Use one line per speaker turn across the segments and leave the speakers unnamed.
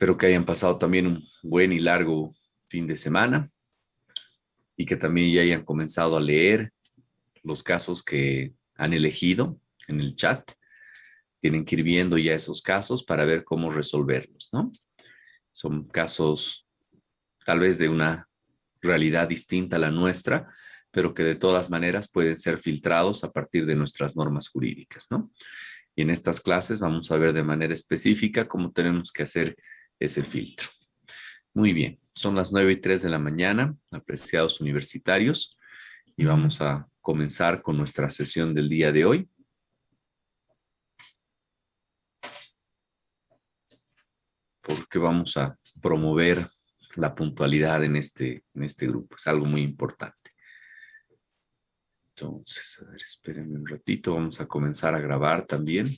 Espero que hayan pasado también un buen y largo fin de semana y que también ya hayan comenzado a leer los casos que han elegido en el chat. Tienen que ir viendo ya esos casos para ver cómo resolverlos, ¿no? Son casos tal vez de una realidad distinta a la nuestra, pero que de todas maneras pueden ser filtrados a partir de nuestras normas jurídicas, ¿no? Y en estas clases vamos a ver de manera específica cómo tenemos que hacer ese filtro. Muy bien, son las 9:03 de la mañana, apreciados universitarios, y vamos a comenzar con nuestra sesión del día de hoy. Porque vamos a promover la puntualidad en este grupo. Es algo muy importante. Entonces, a ver, espérenme un ratito. Vamos a comenzar a grabar también.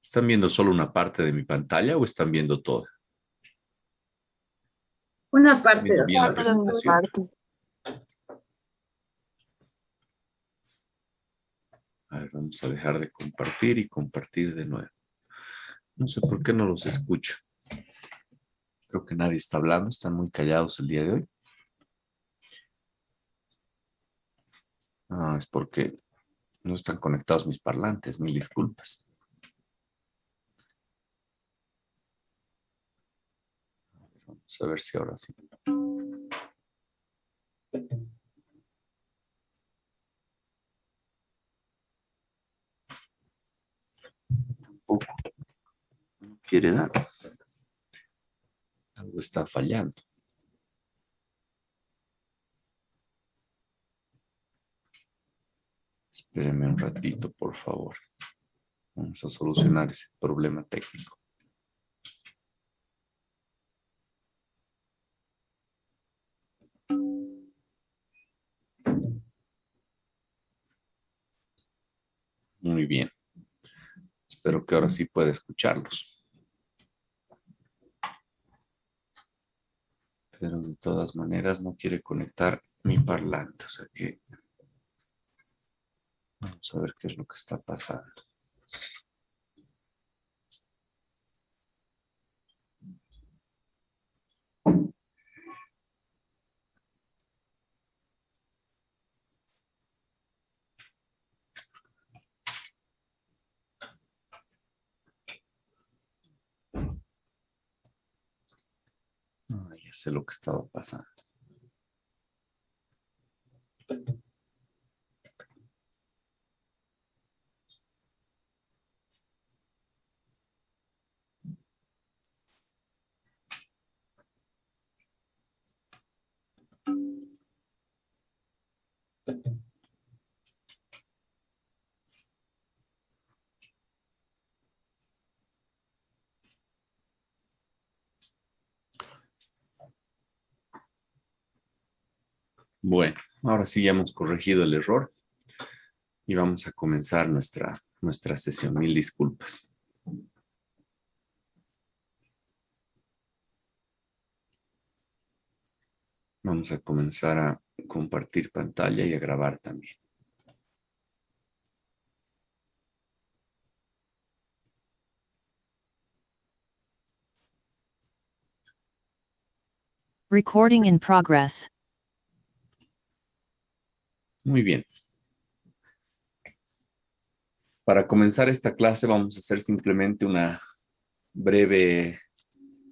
¿Están viendo solo una parte de mi pantalla o están viendo toda?
Una
¿Están
parte.
viendo bien la presentación? A ver, vamos a dejar de compartir y compartir de nuevo. No sé por qué no los escucho. Creo que nadie está hablando, están muy callados el día de hoy. Ah, es porque no están conectados mis parlantes, mil disculpas. Vamos a ver si ahora sí. Tampoco no quiere dar. Algo está fallando. Espérenme un ratito, por favor. Vamos a solucionar ese problema técnico. Muy bien. Espero que ahora sí pueda escucharlos. Pero de todas maneras no quiere conectar mi parlante. O sea que vamos a ver qué es lo que está pasando. Ya sé lo que estaba pasando. Bueno, ahora sí ya hemos corregido el error y vamos a comenzar nuestra sesión. Mil disculpas. Vamos a comenzar a compartir pantalla y a grabar también.
Recording in progress.
Muy bien. Para comenzar esta clase vamos a hacer simplemente una breve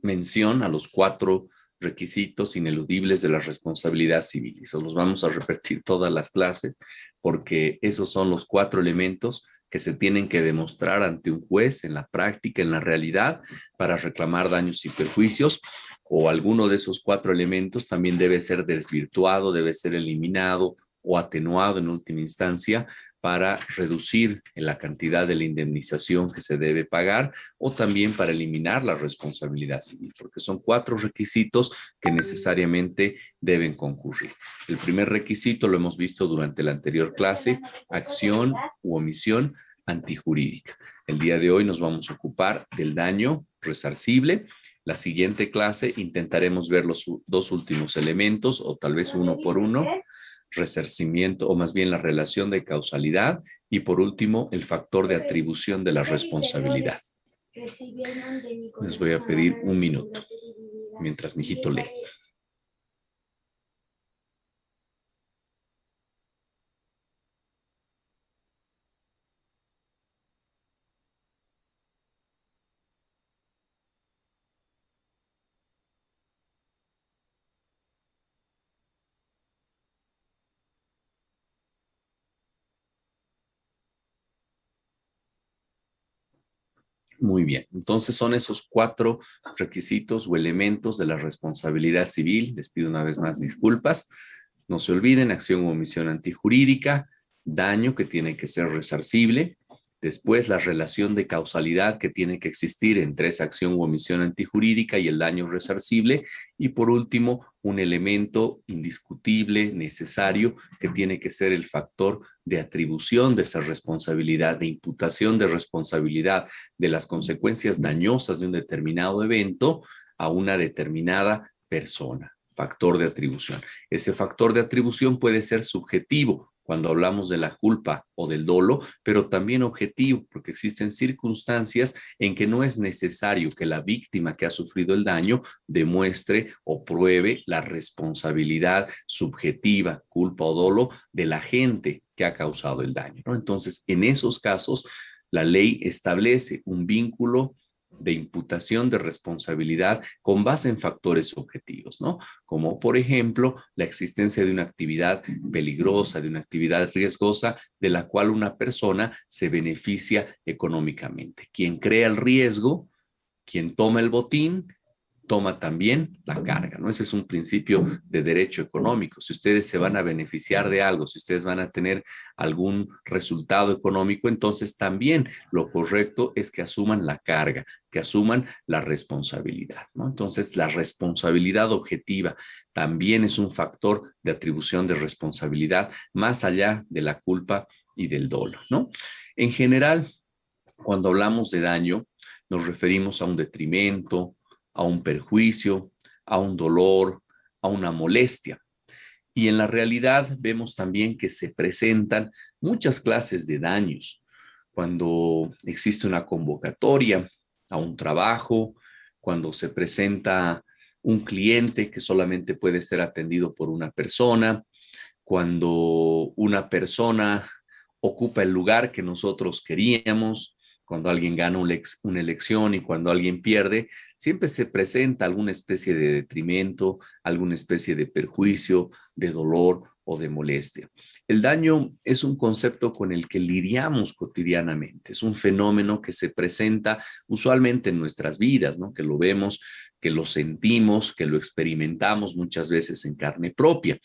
mención a los 4 requisitos ineludibles de la responsabilidad civil. Eso los vamos a repetir todas las clases porque esos son los 4 elementos que se tienen que demostrar ante un juez en la práctica, en la realidad, para reclamar daños y perjuicios, o alguno de esos 4 elementos también debe ser desvirtuado, debe ser eliminado o atenuado en última instancia para reducir la cantidad de la indemnización que se debe pagar o también para eliminar la responsabilidad civil, porque son 4 requisitos que necesariamente deben concurrir. El primer requisito lo hemos visto durante la anterior clase, acción u omisión antijurídica. El día de hoy nos vamos a ocupar del daño resarcible La siguiente clase intentaremos ver los dos últimos elementos, o tal vez uno por uno, resarcimiento, o más bien la relación de causalidad, y por último, el factor de atribución de la responsabilidad. Les voy a pedir un minuto mientras mi hijito lee. Muy bien, entonces son esos 4 requisitos o elementos de la responsabilidad civil. Les pido una vez más disculpas. No se olviden: acción o omisión antijurídica, daño que tiene que ser resarcible, después la relación de causalidad que tiene que existir entre esa acción u omisión antijurídica y el daño resarcible, y por último, un elemento indiscutible, necesario, que tiene que ser el factor de atribución de esa responsabilidad, de imputación de responsabilidad de las consecuencias dañosas de un determinado evento a una determinada persona. Factor de atribución. Ese factor de atribución puede ser subjetivo cuando hablamos de la culpa o del dolo, pero también objetivo, porque existen circunstancias en que no es necesario que la víctima que ha sufrido el daño demuestre o pruebe la responsabilidad subjetiva, culpa o dolo del agente que ha causado el daño, ¿no? Entonces, en esos casos, la ley establece un vínculo de imputación de responsabilidad con base en factores objetivos, ¿no? Como por ejemplo la existencia de una actividad peligrosa, de una actividad riesgosa de la cual una persona se beneficia económicamente. Quien crea el riesgo, quien toma el botín, toma también la carga, ¿no? Ese es un principio de derecho económico. Si ustedes se van a beneficiar de algo, si ustedes van a tener algún resultado económico, entonces también lo correcto es que asuman la carga, que asuman la responsabilidad, ¿no? Entonces, la responsabilidad objetiva también es un factor de atribución de responsabilidad más allá de la culpa y del dolo, ¿no? En general, cuando hablamos de daño, nos referimos a un detrimento, a un perjuicio, a un dolor, a una molestia. Y en la realidad vemos también que se presentan muchas clases de daños. Cuando existe una convocatoria a un trabajo, cuando se presenta un cliente que solamente puede ser atendido por una persona, cuando una persona ocupa el lugar que nosotros queríamos, cuando alguien gana una elección y cuando alguien pierde, siempre se presenta alguna especie de detrimento, alguna especie de perjuicio, de dolor o de molestia. El daño es un concepto con el que lidiamos cotidianamente, es un fenómeno que se presenta usualmente en nuestras vidas, ¿no? Que lo vemos, que lo sentimos, que lo experimentamos muchas veces en carne propia.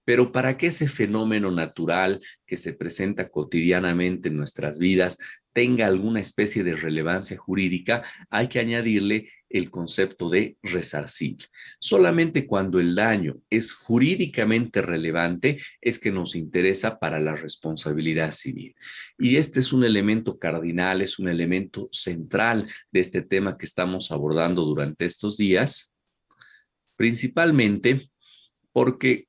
Pero para que ese fenómeno natural que se presenta cotidianamente en nuestras vidas tenga alguna especie de relevancia jurídica, hay que añadirle el concepto de resarcible. Solamente cuando el daño es jurídicamente relevante es que nos interesa para la responsabilidad civil. Y este es un elemento cardinal, es un elemento central de este tema que estamos abordando durante estos días, principalmente porque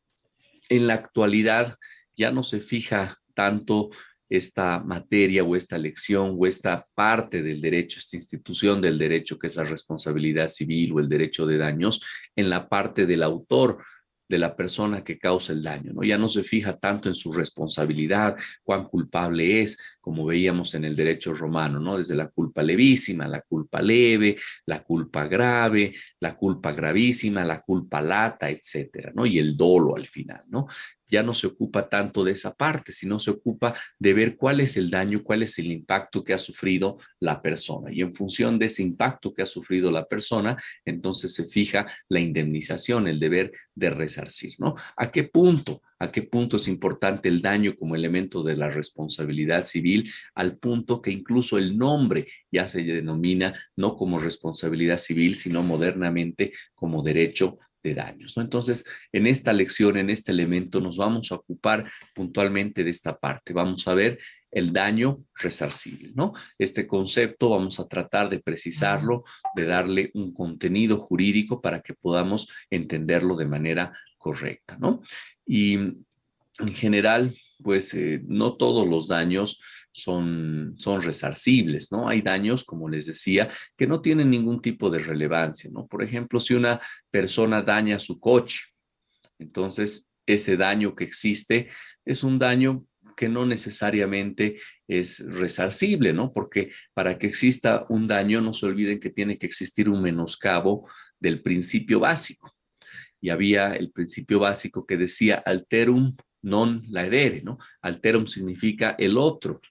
en la actualidad ya no se fija tanto esta materia o esta lección o esta parte del derecho, esta institución del derecho que es la responsabilidad civil o el derecho de daños en la parte del autor, de la persona que causa el daño, ¿no? Ya no se fija tanto en su responsabilidad, cuán culpable es, como veíamos en el derecho romano, ¿no? Desde la culpa levísima, la culpa leve, la culpa grave, la culpa gravísima, la culpa lata, etcétera, ¿no? Y el dolo al final, ¿no? Ya no se ocupa tanto de esa parte, sino se ocupa de ver cuál es el daño, cuál es el impacto que ha sufrido la persona. Y en función de ese impacto que ha sufrido la persona, entonces se fija la indemnización, el deber de resarcir, ¿no? ¿A qué punto? ¿A qué punto es importante el daño como elemento de la responsabilidad civil? Al punto que incluso el nombre ya se denomina no como responsabilidad civil, sino modernamente como derecho de daños, ¿no? Entonces, en esta lección, en este elemento, nos vamos a ocupar puntualmente de esta parte. Vamos a ver el daño resarcible, ¿no? Este concepto vamos a tratar de precisarlo, de darle un contenido jurídico para que podamos entenderlo de manera correcta, ¿no? Y en general, pues no todos los daños son resarcibles, ¿no? Hay daños, como les decía, que no tienen ningún tipo de relevancia, ¿no? Por ejemplo, si una persona daña su coche, entonces ese daño que existe es un daño que no necesariamente es resarcible, ¿no? Porque para que exista un daño, no se olviden que tiene que existir un menoscabo del principio básico. Y había el principio básico que decía alterum non laedere, ¿no? Alterum significa el otro,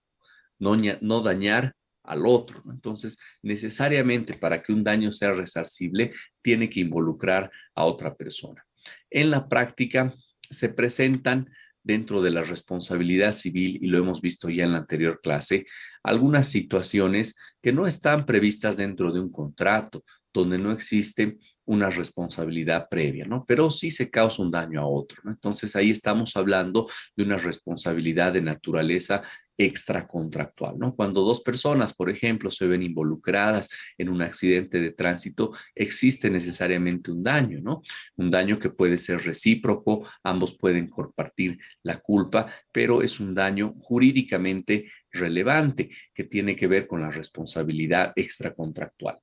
no dañar al otro, ¿no? Entonces, necesariamente para que un daño sea resarcible, tiene que involucrar a otra persona. En la práctica se presentan dentro de la responsabilidad civil, y lo hemos visto ya en la anterior clase, algunas situaciones que no están previstas dentro de un contrato, donde no existe una responsabilidad previa, ¿no? Pero sí se causa un daño a otro, ¿no? Entonces ahí estamos hablando de una responsabilidad de naturaleza extracontractual, ¿no? Cuando dos personas, por ejemplo, se ven involucradas en un accidente de tránsito, existe necesariamente un daño, ¿no? Un daño que puede ser recíproco, ambos pueden compartir la culpa, pero es un daño jurídicamente relevante que tiene que ver con la responsabilidad extracontractual.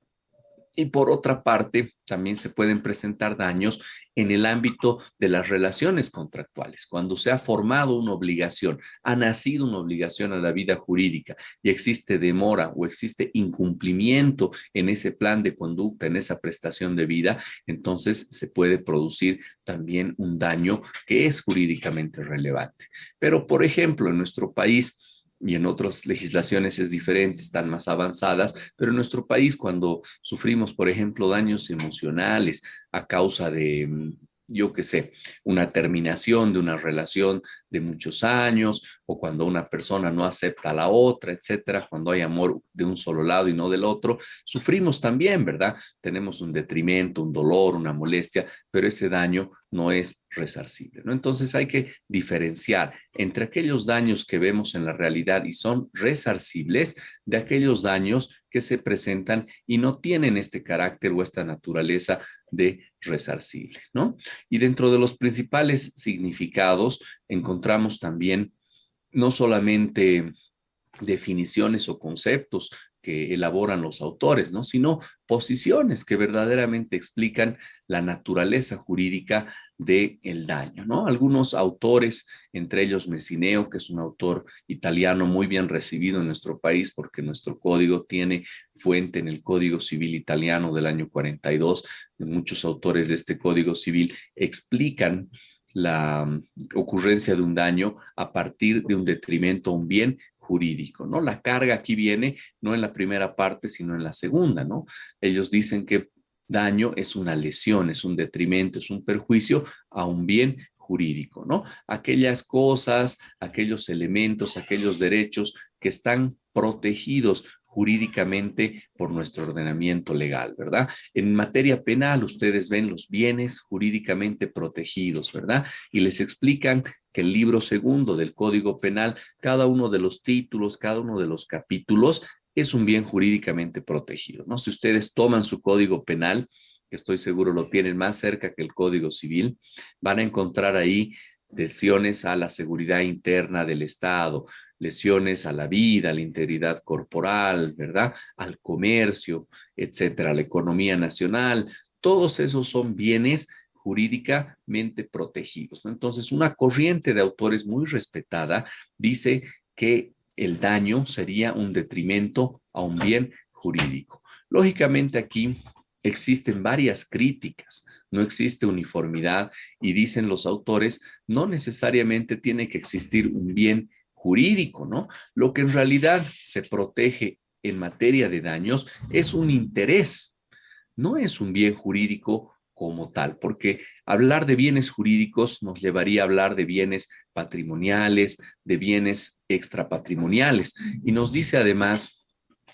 Y por otra parte, también se pueden presentar daños en el ámbito de las relaciones contractuales. Cuando se ha formado una obligación, ha nacido una obligación a la vida jurídica y existe demora o existe incumplimiento en ese plan de conducta, en esa prestación de vida, entonces se puede producir también un daño que es jurídicamente relevante. Pero, por ejemplo, en nuestro país, y en otras legislaciones es diferente, están más avanzadas, pero en nuestro país cuando sufrimos, por ejemplo, daños emocionales a causa de, yo qué sé, una terminación de una relación de muchos años, o cuando una persona no acepta a la otra, etcétera, cuando hay amor de un solo lado y no del otro, sufrimos también, ¿verdad? Tenemos un detrimento, un dolor, una molestia, pero ese daño no es resarcible, ¿no? Entonces hay que diferenciar entre aquellos daños que vemos en la realidad y son resarcibles de aquellos daños que se presentan y no tienen este carácter o esta naturaleza de resarcible, ¿no? Y dentro de los principales significados encontramos también no solamente definiciones o conceptos que elaboran los autores, ¿no? Sino posiciones que verdaderamente explican la naturaleza jurídica del daño, ¿no? Algunos autores, entre ellos Messineo, que es un autor italiano muy bien recibido en nuestro país porque nuestro código tiene fuente en el Código Civil italiano del año 42. Muchos autores de este Código Civil explican la ocurrencia de un daño a partir de un detrimento a un bien jurídico, ¿no? La carga aquí viene no en la primera parte, sino en la segunda, ¿no? Ellos dicen que daño es una lesión, es un detrimento, es un perjuicio a un bien jurídico, ¿no? Aquellas cosas, aquellos elementos, aquellos derechos que están protegidos jurídicamente por nuestro ordenamiento legal, ¿verdad? En materia penal, ustedes ven los bienes jurídicamente protegidos, ¿verdad? Y les explican que el libro segundo del Código Penal, cada uno de los títulos, cada uno de los capítulos es un bien jurídicamente protegido, ¿no? Si ustedes toman su Código Penal, que estoy seguro lo tienen más cerca que el Código Civil, van a encontrar ahí lesiones a la seguridad interna del Estado, lesiones a la vida, a la integridad corporal, ¿verdad? Al comercio, etcétera, a la economía nacional. Todos esos son bienes jurídicamente protegidos, ¿no? Entonces, una corriente de autores muy respetada dice que el daño sería un detrimento a un bien jurídico. Lógicamente aquí existen varias críticas, no existe uniformidad y dicen los autores, no necesariamente tiene que existir un bien jurídico, ¿no? Lo que en realidad se protege en materia de daños es un interés, no es un bien jurídico como tal, porque hablar de bienes jurídicos nos llevaría a hablar de bienes patrimoniales, de bienes extrapatrimoniales, y nos dice además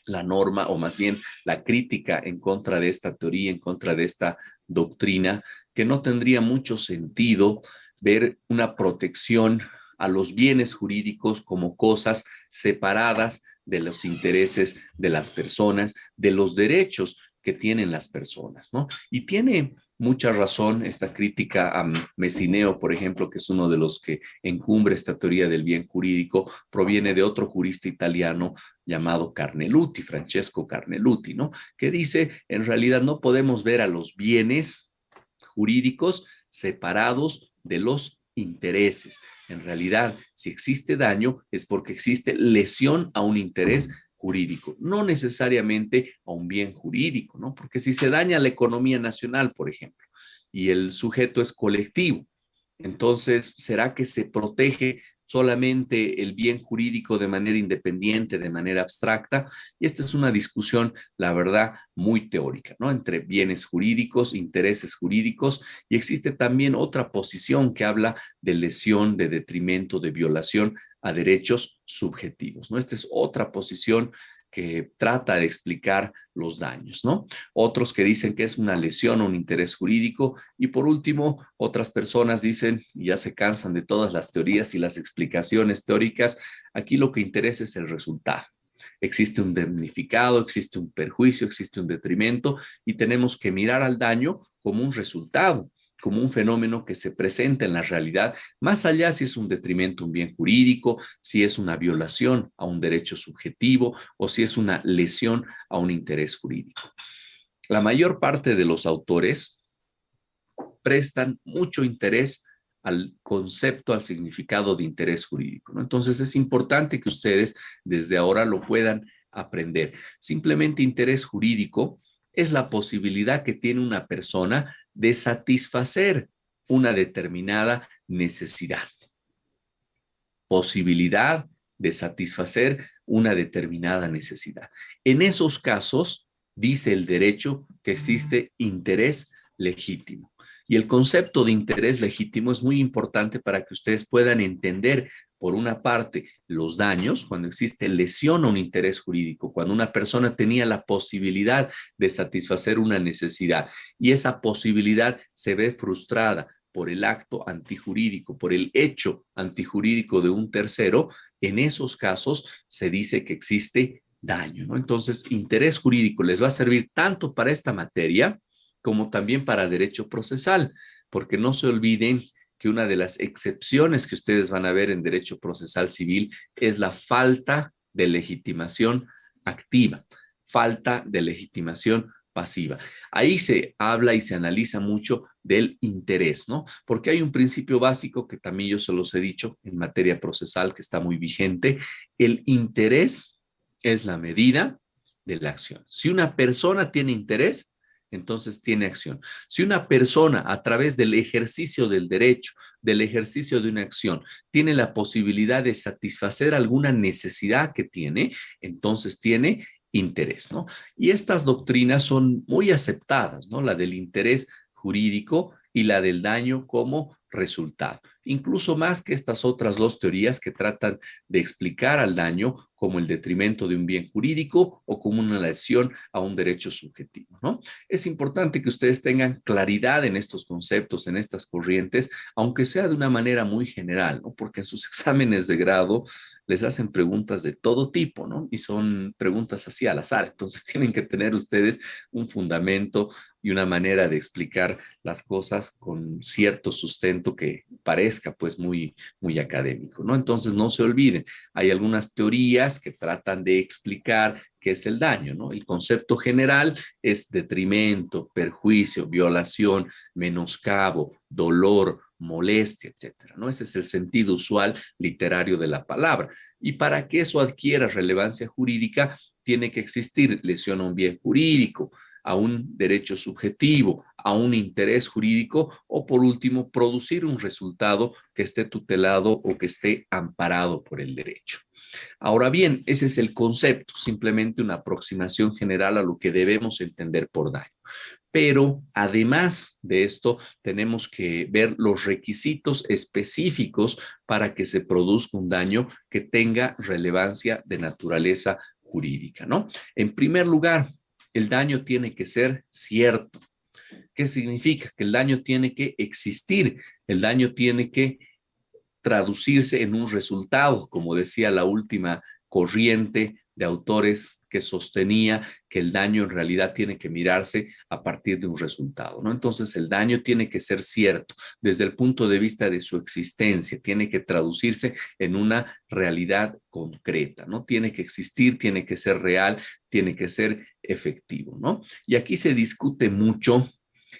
la norma, o más bien la crítica en contra de esta teoría, en contra de esta doctrina, que no tendría mucho sentido ver una protección a los bienes jurídicos como cosas separadas de los intereses de las personas, de los derechos que tienen las personas, ¿no? Y tiene mucha razón esta crítica a Messineo, por ejemplo, que es uno de los que encumbre esta teoría del bien jurídico, proviene de otro jurista italiano llamado Carneluti, Francesco Carneluti, ¿no? Que dice, en realidad no podemos ver a los bienes jurídicos separados de los intereses. En realidad, si existe daño es porque existe lesión a un interés jurídico, no necesariamente a un bien jurídico, ¿no? Porque si se daña la economía nacional, por ejemplo, y el sujeto es colectivo, entonces, ¿será que se protege solamente el bien jurídico de manera independiente, de manera abstracta? Y esta es una discusión, la verdad, muy teórica, ¿no? Entre bienes jurídicos, intereses jurídicos, y existe también otra posición que habla de lesión, de detrimento, de violación a derechos subjetivos, ¿no? Esta es otra posición que trata de explicar los daños, ¿no? Otros que dicen que es una lesión o un interés jurídico, y por último, otras personas dicen, y ya se cansan de todas las teorías y las explicaciones teóricas, aquí lo que interesa es el resultado. Existe un damnificado, existe un perjuicio, existe un detrimento, y tenemos que mirar al daño como un resultado, como un fenómeno que se presenta en la realidad, más allá si es un detrimento, un bien jurídico, si es una violación a un derecho subjetivo o si es una lesión a un interés jurídico. La mayor parte de los autores prestan mucho interés al concepto, al significado de interés jurídico, ¿no? Entonces es importante que ustedes desde ahora lo puedan aprender. Simplemente interés jurídico es la posibilidad que tiene una persona de satisfacer una determinada necesidad. Posibilidad de satisfacer una determinada necesidad. En esos casos, dice el derecho que existe interés legítimo. Y el concepto de interés legítimo es muy importante para que ustedes puedan entender, por una parte, los daños, cuando existe lesión a un interés jurídico, cuando una persona tenía la posibilidad de satisfacer una necesidad y esa posibilidad se ve frustrada por el acto antijurídico, por el hecho antijurídico de un tercero, en esos casos se dice que existe daño, ¿no? Entonces, interés jurídico les va a servir tanto para esta materia como también para derecho procesal, porque no se olviden que una de las excepciones que ustedes van a ver en derecho procesal civil es la falta de legitimación activa, falta de legitimación pasiva. Ahí se habla y se analiza mucho del interés, ¿no? Porque hay un principio básico que también yo se los he dicho en materia procesal que está muy vigente. El interés es la medida de la acción. Si una persona tiene interés, entonces tiene acción. Si una persona a través del ejercicio del derecho, del ejercicio de una acción, tiene la posibilidad de satisfacer alguna necesidad que tiene, entonces tiene interés, ¿no? Y estas doctrinas son muy aceptadas, ¿no? La del interés jurídico y la del daño como resultado. Incluso más que estas otras dos teorías que tratan de explicar al daño como el detrimento de un bien jurídico o como una lesión a un derecho subjetivo, ¿no? Es importante que ustedes tengan claridad en estos conceptos, en estas corrientes, aunque sea de una manera muy general, ¿no? Porque en sus exámenes de grado les hacen preguntas de todo tipo, ¿no? Y son preguntas así al azar. Entonces tienen que tener ustedes un fundamento y una manera de explicar las cosas con cierto sustento que parezca pues muy académico, ¿no? Entonces no se olviden, hay algunas teorías que tratan de explicar qué es el daño, ¿no? El concepto general es detrimento, perjuicio, violación, menoscabo, dolor, molestia, etcétera, ¿no? Ese es el sentido usual literario de la palabra. Y para que eso adquiera relevancia jurídica, tiene que existir lesión a un bien jurídico, a un derecho subjetivo, a un interés jurídico o por último producir un resultado que esté tutelado o que esté amparado por el derecho. Ahora bien, ese es el concepto, simplemente una aproximación general a lo que debemos entender por daño. Pero además de esto, tenemos que ver los requisitos específicos para que se produzca un daño que tenga relevancia de naturaleza jurídica, ¿no? En primer lugar, el daño tiene que ser cierto. ¿Qué significa? Que el daño tiene que existir, el daño tiene que traducirse en un resultado, como decía la última corriente de autores que sostenía que el daño en realidad tiene que mirarse a partir de un resultado, ¿no? Entonces el daño tiene que ser cierto desde el punto de vista de su existencia, tiene que traducirse en una realidad concreta, ¿no? Tiene que existir, tiene que ser real, tiene que ser efectivo, ¿no? Y aquí se discute mucho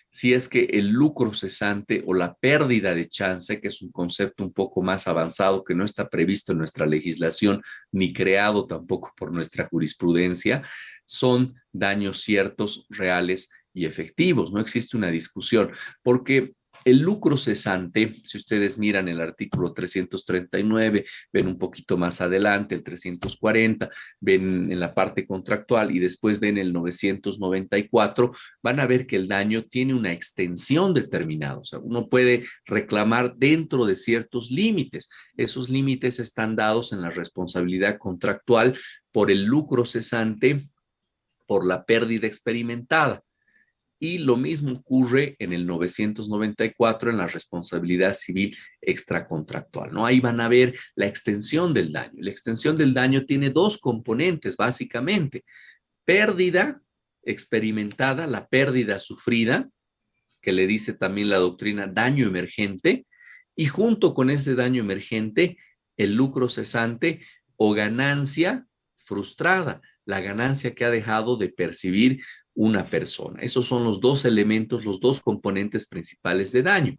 si es que el lucro cesante o la pérdida de chance, que es un concepto un poco más avanzado que no está previsto en nuestra legislación ni creado tampoco por nuestra jurisprudencia, son daños ciertos, reales y efectivos. No existe una discusión, porque el lucro cesante, si ustedes miran el artículo 339, ven un poquito más adelante el 340, ven en la parte contractual y después ven el 994, van a ver que el daño tiene una extensión determinada. O sea, uno puede reclamar dentro de ciertos límites. Esos límites están dados en la responsabilidad contractual por el lucro cesante, por la pérdida experimentada. Y lo mismo ocurre en el 994 en la responsabilidad civil extracontractual, ¿no? Ahí van a ver la extensión del daño. La extensión del daño tiene dos componentes, básicamente. Pérdida experimentada, la pérdida sufrida, que le dice también la doctrina daño emergente, y junto con ese daño emergente, el lucro cesante o ganancia frustrada, la ganancia que ha dejado de percibir una persona. Esos son los dos elementos, los dos componentes principales de daño.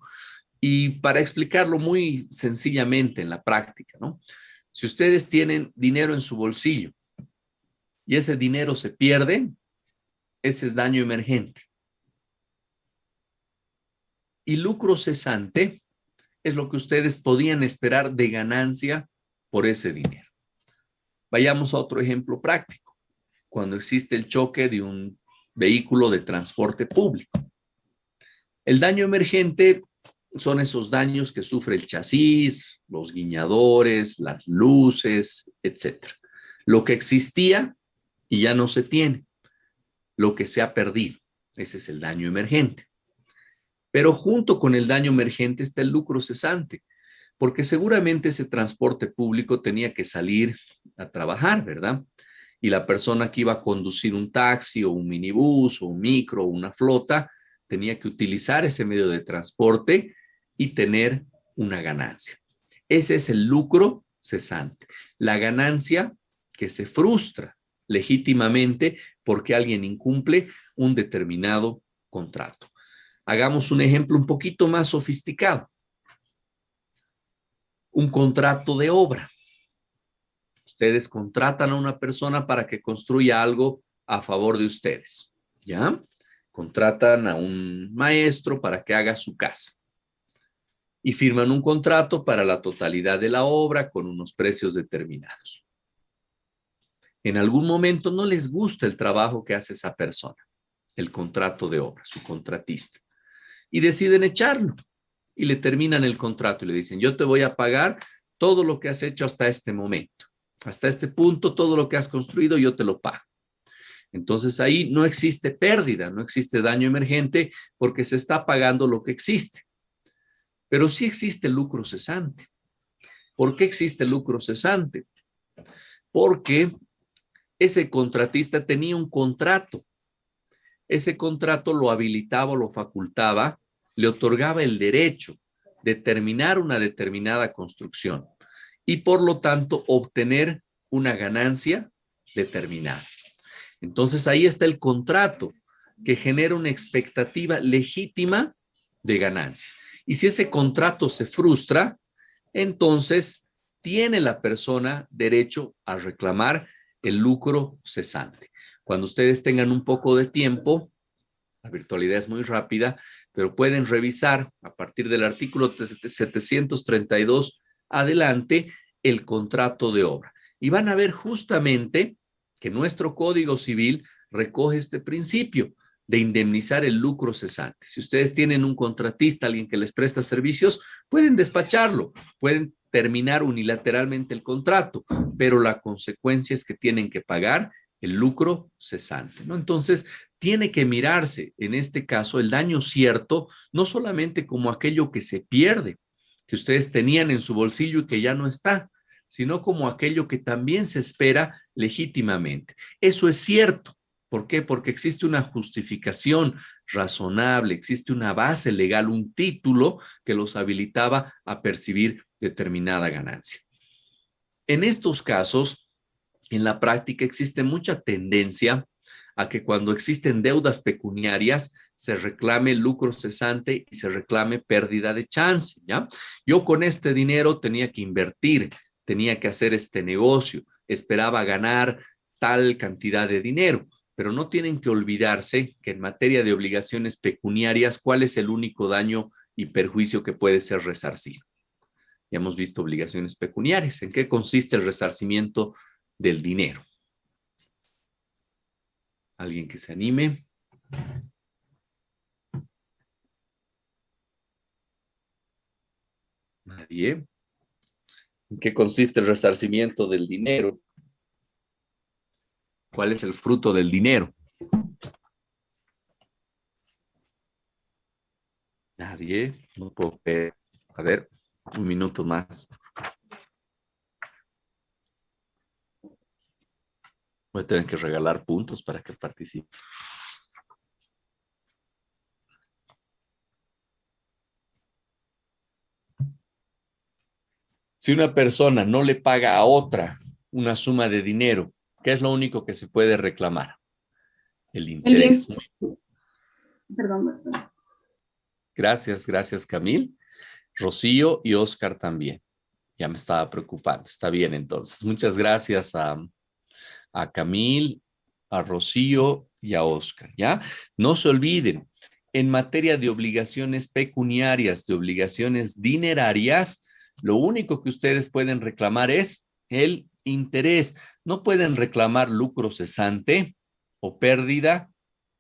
Y para explicarlo muy sencillamente en la práctica, ¿no? Si ustedes tienen dinero en su bolsillo y ese dinero se pierde, ese es daño emergente. Y lucro cesante es lo que ustedes podían esperar de ganancia por ese dinero. Vayamos a otro ejemplo práctico. Cuando existe el choque de un vehículo de transporte público. El daño emergente son esos daños que sufre el chasis, los guiñadores, las luces, etc. Lo que existía y ya no se tiene. Lo que se ha perdido. Ese es el daño emergente. Pero junto con el daño emergente está el lucro cesante, porque seguramente ese transporte público tenía que salir a trabajar, ¿verdad? Y la persona que iba a conducir un taxi o un minibús o un micro o una flota tenía que utilizar ese medio de transporte y tener una ganancia. Ese es el lucro cesante, la ganancia que se frustra legítimamente porque alguien incumple un determinado contrato. Hagamos un ejemplo un poquito más sofisticado. Un contrato de obra. Ustedes contratan a una persona para que construya algo a favor de ustedes, ¿ya? Contratan a un maestro para que haga su casa y firman un contrato para la totalidad de la obra con unos precios determinados. En algún momento no les gusta el trabajo que hace esa persona, el contrato de obra, su contratista, y deciden echarlo y le terminan el contrato y le dicen, yo te voy a pagar todo lo que has hecho hasta este momento. Hasta este punto, todo lo que has construido, yo te lo pago. Entonces ahí no existe pérdida, no existe daño emergente porque se está pagando lo que existe. Pero sí existe lucro cesante. ¿Por qué existe lucro cesante? Porque ese contratista tenía un contrato. Ese contrato lo habilitaba o lo facultaba, le otorgaba el derecho de terminar una determinada construcción y por lo tanto obtener una ganancia determinada. Entonces ahí está el contrato que genera una expectativa legítima de ganancia. Y si ese contrato se frustra, entonces tiene la persona derecho a reclamar el lucro cesante. Cuando ustedes tengan un poco de tiempo, la virtualidad es muy rápida, pero pueden revisar a partir del artículo 732 adelante el contrato de obra. Y van a ver justamente que nuestro Código Civil recoge este principio de indemnizar el lucro cesante. Si ustedes tienen un contratista, alguien que les presta servicios, pueden despacharlo, pueden terminar unilateralmente el contrato, pero la consecuencia es que tienen que pagar el lucro cesante, ¿no? Entonces, tiene que mirarse, en este caso, el daño cierto, no solamente como aquello que se pierde, que ustedes tenían en su bolsillo y que ya no está, sino como aquello que también se espera legítimamente. Eso es cierto. ¿Por qué? Porque existe una justificación razonable, existe una base legal, un título que los habilitaba a percibir determinada ganancia. En estos casos, en la práctica existe mucha tendencia a que cuando existen deudas pecuniarias se reclame lucro cesante y se reclame pérdida de chance, ¿ya? Yo con este dinero tenía que invertir, tenía que hacer este negocio, esperaba ganar tal cantidad de dinero, pero no tienen que olvidarse que en materia de obligaciones pecuniarias, ¿cuál es el único daño y perjuicio que puede ser resarcido? Ya hemos visto obligaciones pecuniarias. ¿En qué consiste el resarcimiento del dinero? ¿Alguien que se anime? Nadie. ¿En qué consiste el resarcimiento del dinero? ¿Cuál es el fruto del dinero? Nadie. No puedo ver. A ver, un minuto más. Voy a tener que regalar puntos para que participe. Si una persona no le paga a otra una suma de dinero, ¿qué es lo único que se puede reclamar? El interés.
Perdón.
Gracias, gracias, Camil. Rocío y Oscar también. Ya me estaba preocupando. Está bien, entonces. Muchas gracias a Camil, a Rocío y a Oscar, ¿ya? No se olviden, en materia de obligaciones pecuniarias, de obligaciones dinerarias, lo único que ustedes pueden reclamar es el interés. No pueden reclamar lucro cesante o pérdida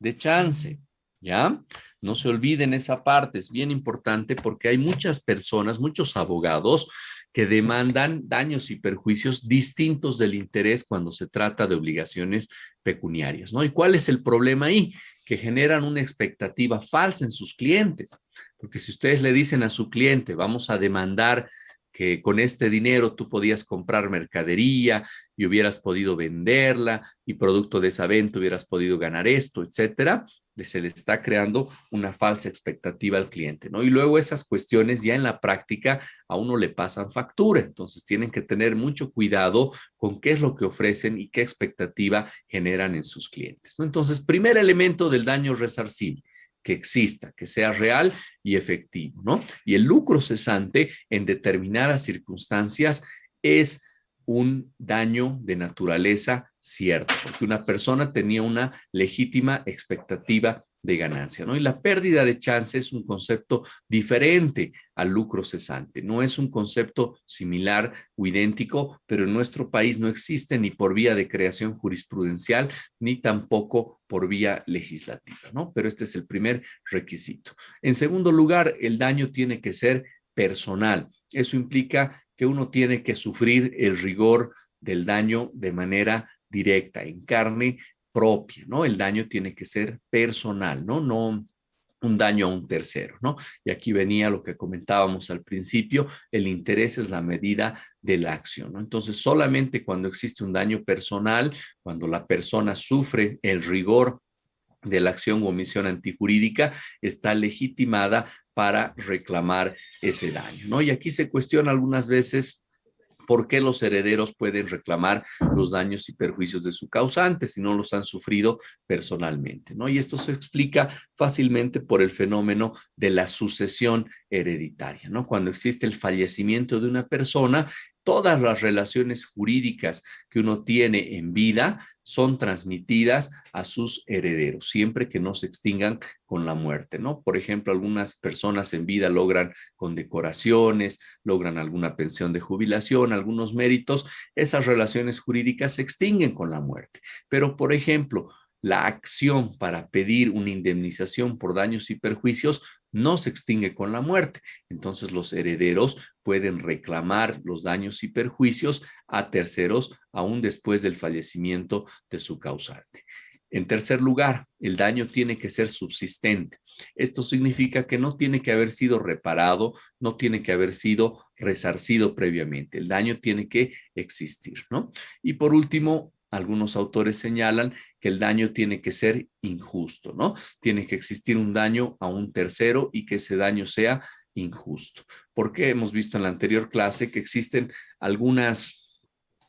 de chance, ¿ya? No se olviden esa parte, es bien importante porque hay muchas personas, muchos abogados que demandan daños y perjuicios distintos del interés cuando se trata de obligaciones pecuniarias, ¿no? ¿Y cuál es el problema ahí? Que generan una expectativa falsa en sus clientes, porque si ustedes le dicen a su cliente, vamos a demandar que con este dinero tú podías comprar mercadería y hubieras podido venderla y producto de esa venta hubieras podido ganar esto, etcétera, se le está creando una falsa expectativa al cliente, ¿no? Y luego esas cuestiones ya en la práctica a uno le pasan factura, entonces tienen que tener mucho cuidado con qué es lo que ofrecen y qué expectativa generan en sus clientes, ¿no? Entonces, primer elemento del daño resarcible, que exista, que sea real y efectivo, ¿no? Y el lucro cesante en determinadas circunstancias es un daño de naturaleza cierta, porque una persona tenía una legítima expectativa de ganancia, ¿no? Y la pérdida de chance es un concepto diferente al lucro cesante, no es un concepto similar o idéntico, pero en nuestro país no existe ni por vía de creación jurisprudencial, ni tampoco por vía legislativa, ¿no? Pero este es el primer requisito. En segundo lugar, el daño tiene que ser personal. Eso implica que uno tiene que sufrir el rigor del daño de manera directa, en carne propia, ¿no? El daño tiene que ser personal, ¿no? No un daño a un tercero, ¿no? Y aquí venía lo que comentábamos al principio, el interés es la medida de la acción, ¿no? Entonces, solamente cuando existe un daño personal, cuando la persona sufre el rigor de la acción o omisión antijurídica, está legitimada para reclamar ese daño, ¿no? Y aquí se cuestiona algunas veces por qué los herederos pueden reclamar los daños y perjuicios de su causante si no los han sufrido personalmente, ¿no? Y esto se explica fácilmente por el fenómeno de la sucesión hereditaria, ¿no? Cuando existe el fallecimiento de una persona, todas las relaciones jurídicas que uno tiene en vida son transmitidas a sus herederos, siempre que no se extingan con la muerte, ¿no? Por ejemplo, algunas personas en vida logran condecoraciones, logran alguna pensión de jubilación, algunos méritos, esas relaciones jurídicas se extinguen con la muerte. Pero, por ejemplo, la acción para pedir una indemnización por daños y perjuicios no se extingue con la muerte. Entonces los herederos pueden reclamar los daños y perjuicios a terceros aún después del fallecimiento de su causante. En tercer lugar, el daño tiene que ser subsistente. Esto significa que no tiene que haber sido reparado, no tiene que haber sido resarcido previamente. El daño tiene que existir, ¿no? Y por último, algunos autores señalan que el daño tiene que ser injusto, ¿no? Tiene que existir un daño a un tercero y que ese daño sea injusto. Porque hemos visto en la anterior clase que existen algunas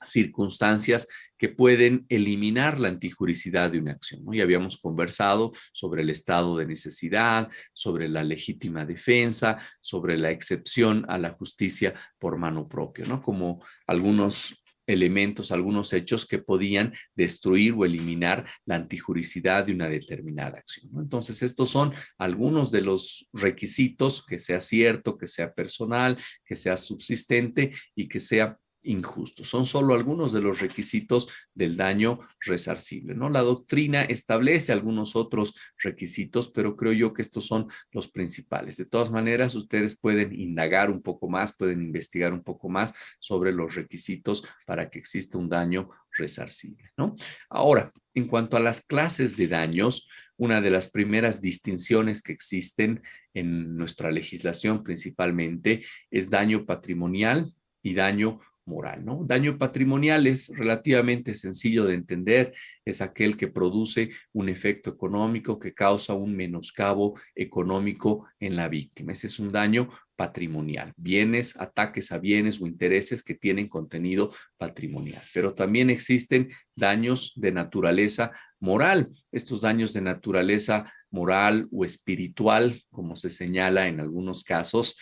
circunstancias que pueden eliminar la antijuricidad de una acción, ¿no? Ya habíamos conversado sobre el estado de necesidad, sobre la legítima defensa, sobre la excepción a la justicia por mano propia, ¿no? Como algunos elementos, algunos hechos que podían destruir o eliminar la antijuricidad de una determinada acción, ¿no? Entonces, estos son algunos de los requisitos: que sea cierto, que sea personal, que sea subsistente y que sea injusto. Son solo algunos de los requisitos del daño resarcible, ¿no? La doctrina establece algunos otros requisitos, pero creo yo que estos son los principales. De todas maneras, ustedes pueden indagar un poco más, pueden investigar un poco más sobre los requisitos para que exista un daño resarcible, ¿no? Ahora, en cuanto a las clases de daños, una de las primeras distinciones que existen en nuestra legislación principalmente es daño patrimonial y daño moral, ¿no? Daño patrimonial es relativamente sencillo de entender, es aquel que produce un efecto económico que causa un menoscabo económico en la víctima. Ese es un daño patrimonial, bienes, ataques a bienes o intereses que tienen contenido patrimonial. Pero también existen daños de naturaleza moral. Estos daños de naturaleza moral o espiritual, como se señala en algunos casos,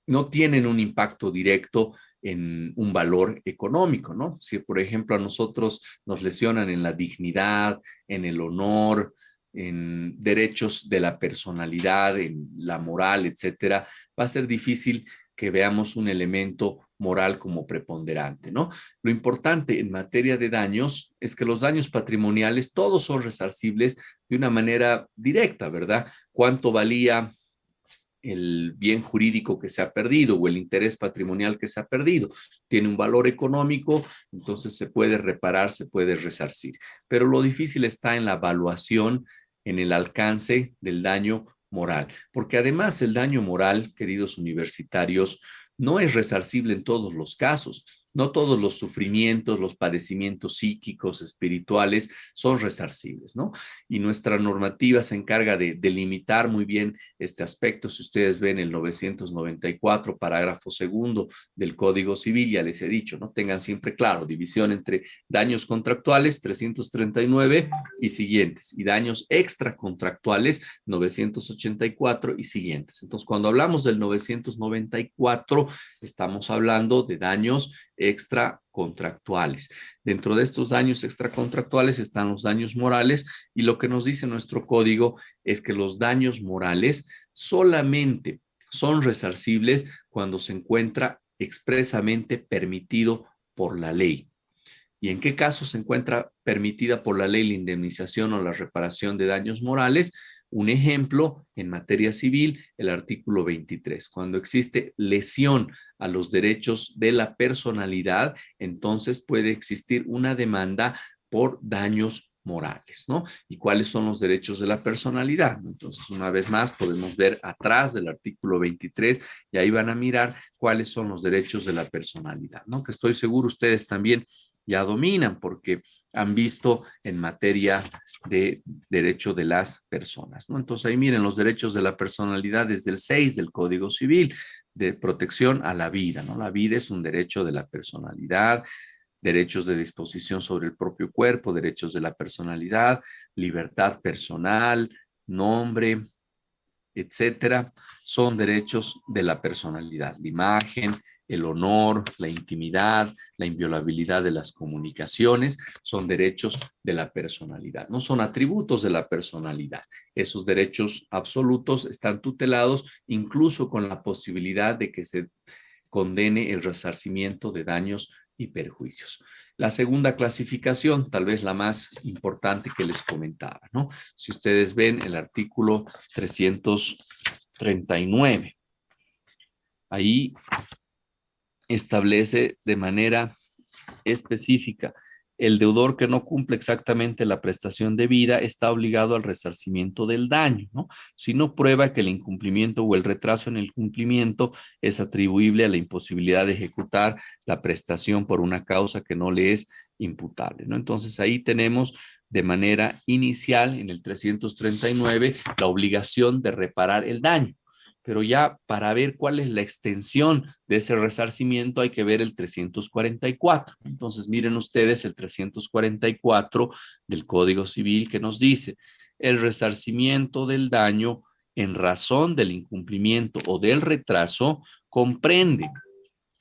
no tienen un impacto directo en un valor económico, ¿no? Si, por ejemplo, a nosotros nos lesionan en la dignidad, en el honor, en derechos de la personalidad, en la moral, etcétera, va a ser difícil que veamos un elemento moral como preponderante, ¿no? Lo importante en materia de daños es que los daños patrimoniales todos son resarcibles de una manera directa, ¿verdad? ¿Cuánto valía el bien jurídico que se ha perdido o el interés patrimonial que se ha perdido? Tiene un valor económico, entonces se puede reparar, se puede resarcir. Pero lo difícil está en la evaluación, en el alcance del daño moral, porque además el daño moral, queridos universitarios, no es resarcible en todos los casos. No todos los sufrimientos, los padecimientos psíquicos, espirituales, son resarcibles, ¿no? Y nuestra normativa se encarga de delimitar muy bien este aspecto. Si ustedes ven el 994, parágrafo segundo del Código Civil, ya les he dicho, ¿no? Tengan siempre claro, división entre daños contractuales, 339 y siguientes, y daños extracontractuales, 984 y siguientes. Entonces, cuando hablamos del 994, estamos hablando de daños extracontractuales. Dentro de estos daños extracontractuales están los daños morales, y lo que nos dice nuestro código es que los daños morales solamente son resarcibles cuando se encuentra expresamente permitido por la ley. ¿Y en qué caso se encuentra permitida por la ley la indemnización o la reparación de daños morales? Un ejemplo, en materia civil, el artículo 23. Cuando existe lesión a los derechos de la personalidad, entonces puede existir una demanda por daños morales, ¿no? ¿Y cuáles son los derechos de la personalidad? Entonces, una vez más, podemos ver atrás del artículo 23 y ahí van a mirar cuáles son los derechos de la personalidad, ¿no? Que estoy seguro ustedes también ya dominan porque han visto en materia de derecho de las personas, ¿no? Entonces ahí miren los derechos de la personalidad desde el 6 del Código Civil, de protección a la vida, ¿no? La vida es un derecho de la personalidad, derechos de disposición sobre el propio cuerpo, derechos de la personalidad, libertad personal, nombre, etcétera, son derechos de la personalidad. La imagen, el honor, la intimidad, la inviolabilidad de las comunicaciones son derechos de la personalidad, no son atributos de la personalidad. Esos derechos absolutos están tutelados incluso con la posibilidad de que se condene el resarcimiento de daños y perjuicios. La segunda clasificación, tal vez la más importante que les comentaba, ¿no? Si ustedes ven el artículo 339, ahí establece de manera específica: el deudor que no cumple exactamente la prestación debida está obligado al resarcimiento del daño, ¿no? Si no prueba que el incumplimiento o el retraso en el cumplimiento es atribuible a la imposibilidad de ejecutar la prestación por una causa que no le es imputable, ¿no? Entonces ahí tenemos de manera inicial en el 339 la obligación de reparar el daño. Pero ya para ver cuál es la extensión de ese resarcimiento hay que ver el 344. Entonces miren ustedes el 344 del Código Civil que nos dice: el resarcimiento del daño en razón del incumplimiento o del retraso comprende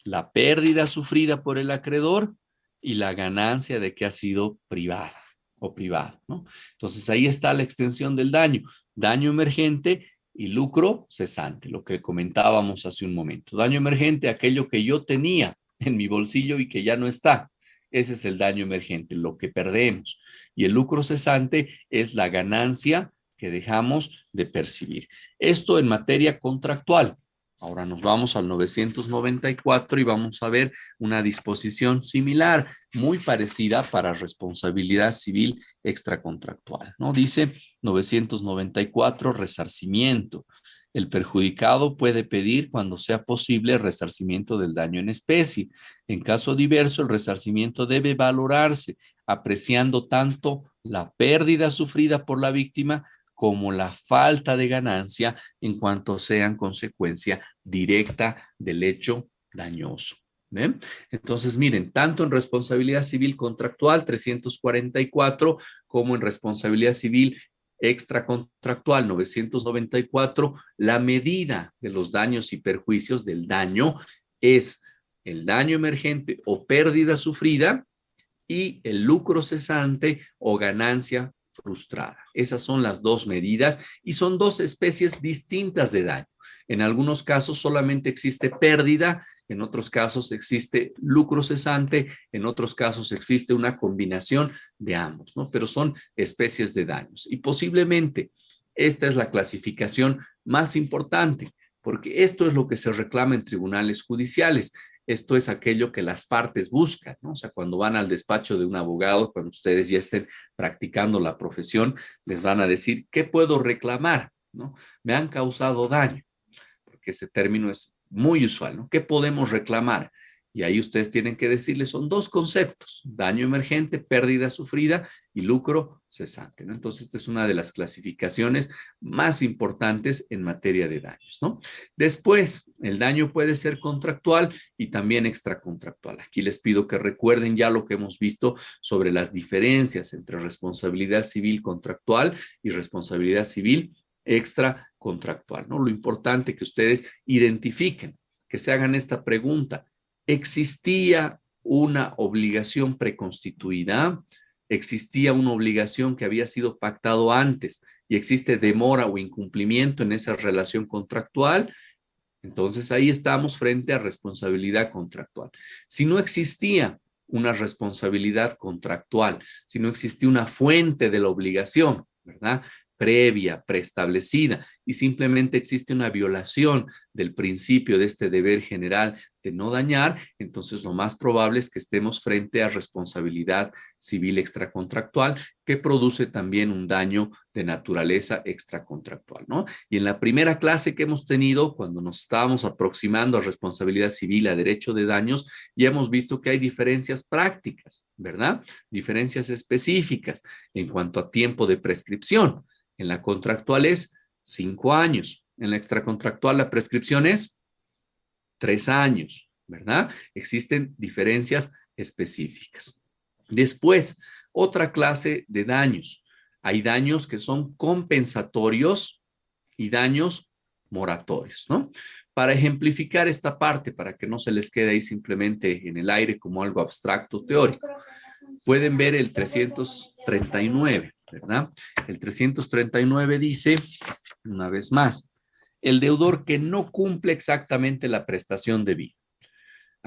la pérdida sufrida por el acreedor y la ganancia de que ha sido privada o privado, ¿no? Entonces ahí está la extensión del daño: daño emergente y lucro cesante, lo que comentábamos hace un momento. Daño emergente, aquello que yo tenía en mi bolsillo y que ya no está. Ese es el daño emergente, lo que perdemos. Y el lucro cesante es la ganancia que dejamos de percibir. Esto en materia contractual. Ahora nos vamos al 994 y vamos a ver una disposición similar, muy parecida para responsabilidad civil extracontractual, ¿no? Dice 994, resarcimiento. El perjudicado puede pedir, cuando sea posible, el resarcimiento del daño en especie. En caso diverso, el resarcimiento debe valorarse, apreciando tanto la pérdida sufrida por la víctima como la falta de ganancia en cuanto sean consecuencia directa del hecho dañoso. ¿Ven? Entonces, miren, tanto en responsabilidad civil contractual 344 como en responsabilidad civil extracontractual 994, la medida de los daños y perjuicios del daño es el daño emergente o pérdida sufrida y el lucro cesante o ganancia frustrada. Esas son las dos medidas y son dos especies distintas de daño. En algunos casos solamente existe pérdida, en otros casos existe lucro cesante, en otros casos existe una combinación de ambos, ¿no? Pero son especies de daños. Y posiblemente esta es la clasificación más importante, porque esto es lo que se reclama en tribunales judiciales. Esto es aquello que las partes buscan, ¿no? O sea, cuando van al despacho de un abogado, cuando ustedes ya estén practicando la profesión, les van a decir: ¿qué puedo reclamar? ¿No? Me han causado daño, porque ese término es muy usual, ¿no? ¿Qué podemos reclamar? Y ahí ustedes tienen que decirles, son dos conceptos: daño emergente, pérdida sufrida, y lucro cesante, ¿no? Entonces, esta es una de las clasificaciones más importantes en materia de daños, ¿no? Después, el daño puede ser contractual y también extracontractual. Aquí les pido que recuerden ya lo que hemos visto sobre las diferencias entre responsabilidad civil contractual y responsabilidad civil extracontractual, ¿no? Lo importante que ustedes identifiquen, que se hagan esta pregunta: ¿existía una obligación preconstituida? ¿Existía una obligación que había sido pactado antes y existe demora o incumplimiento en esa relación contractual? Entonces ahí estamos frente a responsabilidad contractual. Si no existía una responsabilidad contractual, si no existía una fuente de la obligación, ¿verdad?, previa, preestablecida, y simplemente existe una violación del principio de este deber general de no dañar, entonces lo más probable es que estemos frente a responsabilidad civil extracontractual, que produce también un daño de naturaleza extracontractual, ¿no? Y en la primera clase que hemos tenido, cuando nos estábamos aproximando a responsabilidad civil, a derecho de daños, ya hemos visto que hay diferencias prácticas, ¿verdad? Diferencias específicas en cuanto a tiempo de prescripción. En la contractual es 5 años. En la extracontractual la prescripción es 3 años, ¿verdad? Existen diferencias específicas. Después, otra clase de daños. Hay daños que son compensatorios y daños moratorios, ¿no? Para ejemplificar esta parte, para que no se les quede ahí simplemente en el aire como algo abstracto teórico, pueden ver el 339, ¿verdad? El 339 dice, una vez más, el deudor que no cumple exactamente la prestación debida.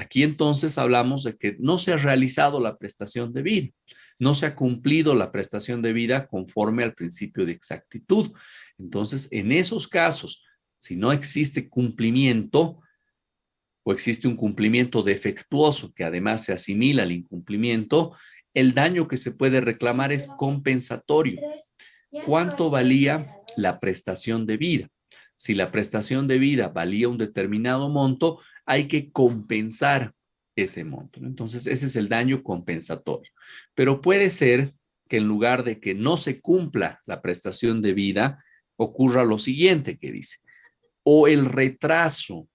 Aquí entonces hablamos de que no se ha realizado la prestación de vida, no se ha cumplido la prestación de vida conforme al principio de exactitud. Entonces, en esos casos, si no existe cumplimiento o existe un cumplimiento defectuoso que además se asimila al incumplimiento, el daño que se puede reclamar es compensatorio. ¿Cuánto valía la prestación de vida? Si la prestación de vida valía un determinado monto, hay que compensar ese monto, ¿no? Entonces, ese es el daño compensatorio. Pero puede ser que en lugar de que no se cumpla la prestación de vida, ocurra lo siguiente que dice, o el retraso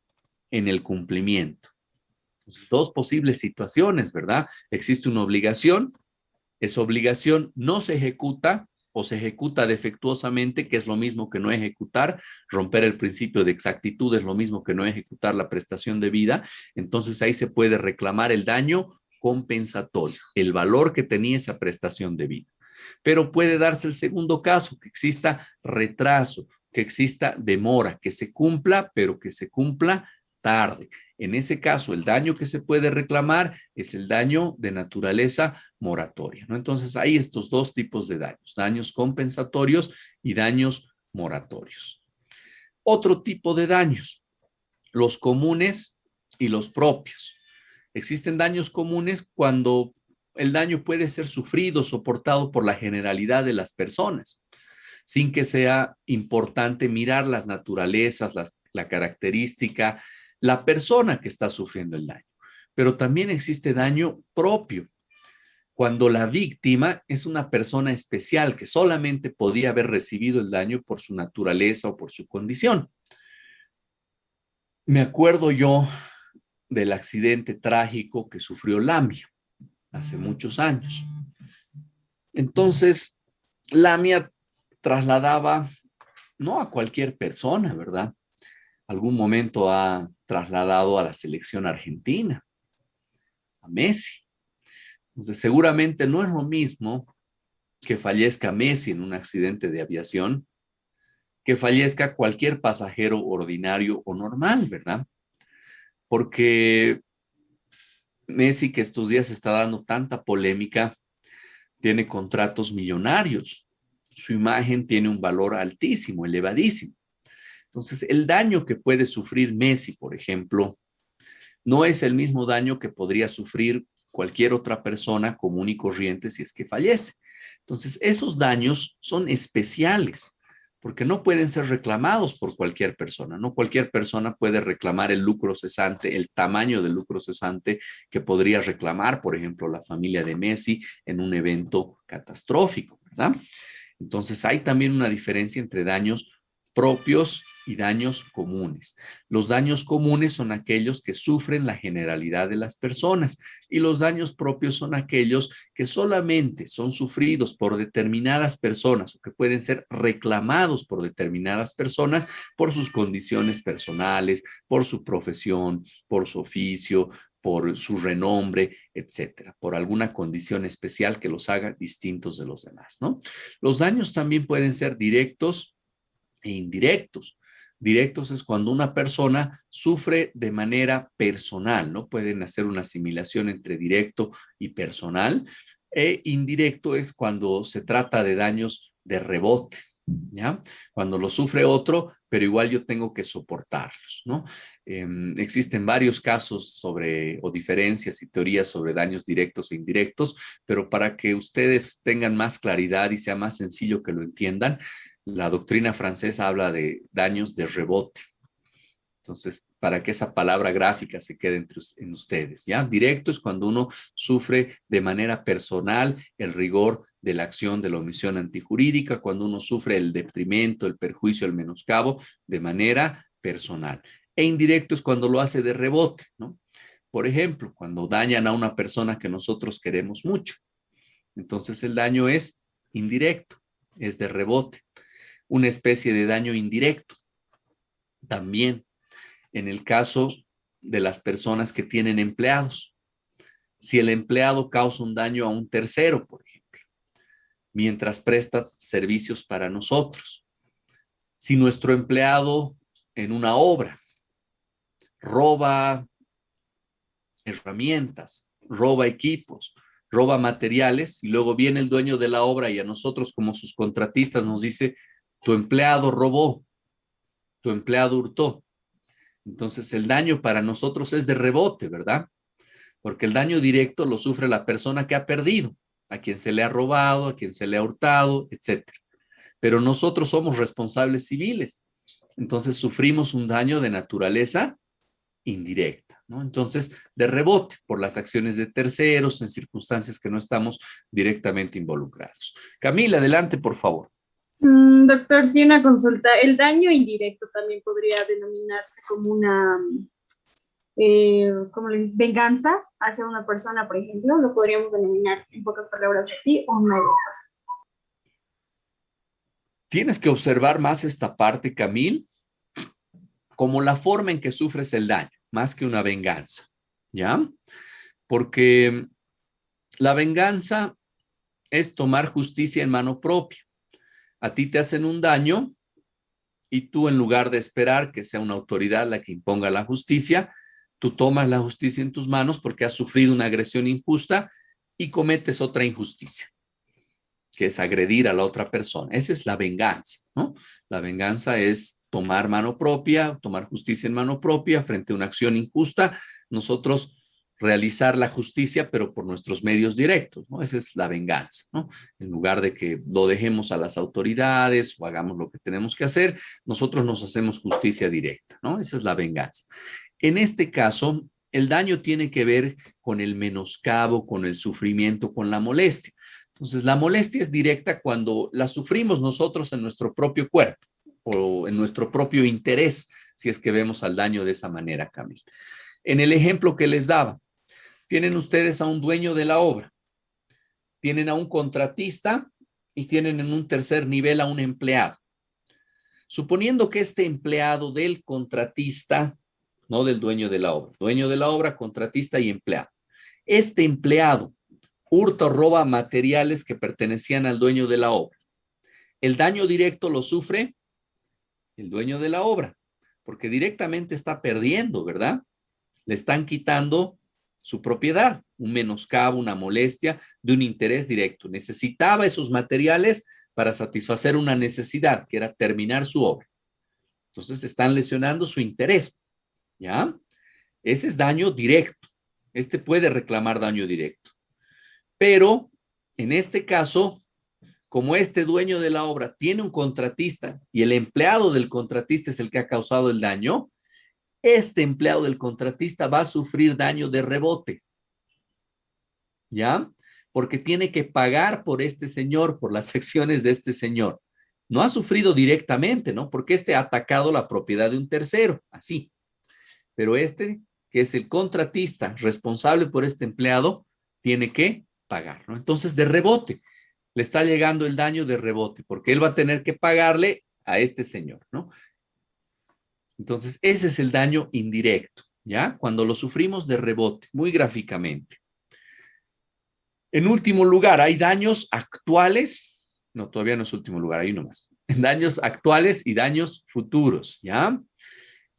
en el cumplimiento. Entonces, dos posibles situaciones, ¿verdad? Existe una obligación, esa obligación no se ejecuta o se ejecuta defectuosamente, que es lo mismo que no ejecutar. Romper el principio de exactitud es lo mismo que no ejecutar la prestación de vida. Entonces ahí se puede reclamar el daño compensatorio, el valor que tenía esa prestación de vida. Pero puede darse el segundo caso, que exista retraso, que exista demora, que se cumpla, pero que se cumpla tarde. En ese caso, el daño que se puede reclamar es el daño de naturaleza moratoria, ¿no? Entonces, hay estos dos tipos de daños, daños compensatorios y daños moratorios. Otro tipo de daños, los comunes y los propios. Existen daños comunes cuando el daño puede ser sufrido, soportado por la generalidad de las personas, sin que sea importante mirar las naturalezas, la característica, la persona que está sufriendo el daño. Pero también existe daño propio, cuando la víctima es una persona especial que solamente podía haber recibido el daño por su naturaleza o por su condición. Me acuerdo yo del accidente trágico que sufrió Lamia hace muchos años. Entonces, Lamia trasladaba no a cualquier persona, ¿verdad? Algún momento ha trasladado a la selección argentina, a Messi. Entonces, seguramente no es lo mismo que fallezca Messi en un accidente de aviación, que fallezca cualquier pasajero ordinario o normal, ¿verdad? Porque Messi, que estos días está dando tanta polémica, tiene contratos millonarios. Su imagen tiene un valor altísimo, elevadísimo. Entonces, el daño que puede sufrir Messi, por ejemplo, no es el mismo daño que podría sufrir cualquier otra persona común y corriente si es que fallece. Entonces, esos daños son especiales porque no pueden ser reclamados por cualquier persona. No cualquier persona puede reclamar el lucro cesante, el tamaño del lucro cesante que podría reclamar, por ejemplo, la familia de Messi en un evento catastrófico, ¿verdad? Entonces, hay también una diferencia entre daños propios y daños comunes. Los daños comunes son aquellos que sufren la generalidad de las personas y los daños propios son aquellos que solamente son sufridos por determinadas personas o que pueden ser reclamados por determinadas personas por sus condiciones personales, por su profesión, por su oficio, por su renombre, etcétera, por alguna condición especial que los haga distintos de los demás, ¿no? Los daños también pueden ser directos e indirectos. Directos es cuando una persona sufre de manera personal, ¿no? Pueden hacer una asimilación entre directo y personal. E indirecto es cuando se trata de daños de rebote, ¿ya? Cuando lo sufre otro, pero igual yo tengo que soportarlos, ¿no? Existen varios casos sobre, o diferencias y teorías sobre daños directos e indirectos, pero para que ustedes tengan más claridad y sea más sencillo que lo entiendan, la doctrina francesa habla de daños de rebote. Entonces, para que esa palabra gráfica se quede en ustedes, ¿ya? Directo es cuando uno sufre de manera personal el rigor de la acción de la omisión antijurídica, cuando uno sufre el detrimento, el perjuicio, el menoscabo de manera personal. E indirecto es cuando lo hace de rebote, ¿no? Por ejemplo, cuando dañan a una persona que nosotros queremos mucho. Entonces, el daño es indirecto, es de rebote. Una especie de daño indirecto. También en el caso de las personas que tienen empleados. Si el empleado causa un daño a un tercero, por ejemplo, mientras presta servicios para nosotros. Si nuestro empleado en una obra roba herramientas, roba equipos, roba materiales, y luego viene el dueño de la obra y a nosotros como sus contratistas nos dice, tu empleado robó, tu empleado hurtó. Entonces el daño para nosotros es de rebote, ¿verdad? Porque el daño directo lo sufre la persona que ha perdido, a quien se le ha robado, a quien se le ha hurtado, etcétera. Pero nosotros somos responsables civiles. Entonces sufrimos un daño de naturaleza indirecta, ¿no? Entonces, de rebote por las acciones de terceros en circunstancias que no estamos directamente involucrados. Camila, adelante, por favor.
Doctor, sí, una consulta. El daño indirecto también podría denominarse como una, ¿cómo le dices? Venganza hacia una persona, por ejemplo. Lo podríamos denominar en pocas palabras así o no.
Tienes que observar más esta parte, Camil, como la forma en que sufres el daño, más que una venganza, ¿ya? Porque la venganza es tomar justicia en mano propia. A ti te hacen un daño y tú, en lugar de esperar que sea una autoridad la que imponga la justicia, tú tomas la justicia en tus manos porque has sufrido una agresión injusta y cometes otra injusticia, que es agredir a la otra persona. Esa es la venganza, ¿no? La venganza es tomar mano propia, tomar justicia en mano propia frente a una acción injusta, nosotros realizar la justicia, pero por nuestros medios directos, ¿no? Esa es la venganza, ¿no? En lugar de que lo dejemos a las autoridades o hagamos lo que tenemos que hacer, nosotros nos hacemos justicia directa, ¿no? Esa es la venganza. En este caso, el daño tiene que ver con el menoscabo, con el sufrimiento, con la molestia. Entonces, la molestia es directa cuando la sufrimos nosotros en nuestro propio cuerpo o en nuestro propio interés, si es que vemos al daño de esa manera, Camil. En el ejemplo que les daba, tienen ustedes a un dueño de la obra, tienen a un contratista y tienen en un tercer nivel a un empleado. Suponiendo que este empleado del contratista, no del dueño de la obra, contratista y empleado. Este empleado hurta o roba materiales que pertenecían al dueño de la obra. El daño directo lo sufre el dueño de la obra, porque directamente está perdiendo, ¿verdad? Le están quitando su propiedad, un menoscabo, una molestia de un interés directo. Necesitaba esos materiales para satisfacer una necesidad, que era terminar su obra. Entonces están lesionando su interés, ¿ya? Ese es daño directo. Este puede reclamar daño directo. Pero en este caso, como este dueño de la obra tiene un contratista y el empleado del contratista es el que ha causado el daño, este empleado del contratista va a sufrir daño de rebote, ¿ya? Porque tiene que pagar por este señor, por las acciones de este señor. No ha sufrido directamente, ¿no? Porque este ha atacado la propiedad de un tercero, así. Pero este, que es el contratista responsable por este empleado, tiene que pagar, ¿no? Entonces, de rebote, le está llegando el daño de rebote, porque él va a tener que pagarle a este señor, ¿no? Entonces, ese es el daño indirecto, ¿ya? Cuando lo sufrimos de rebote, muy gráficamente. En último lugar, hay daños actuales. No, todavía no es último lugar, hay uno más. Daños actuales y daños futuros, ¿ya?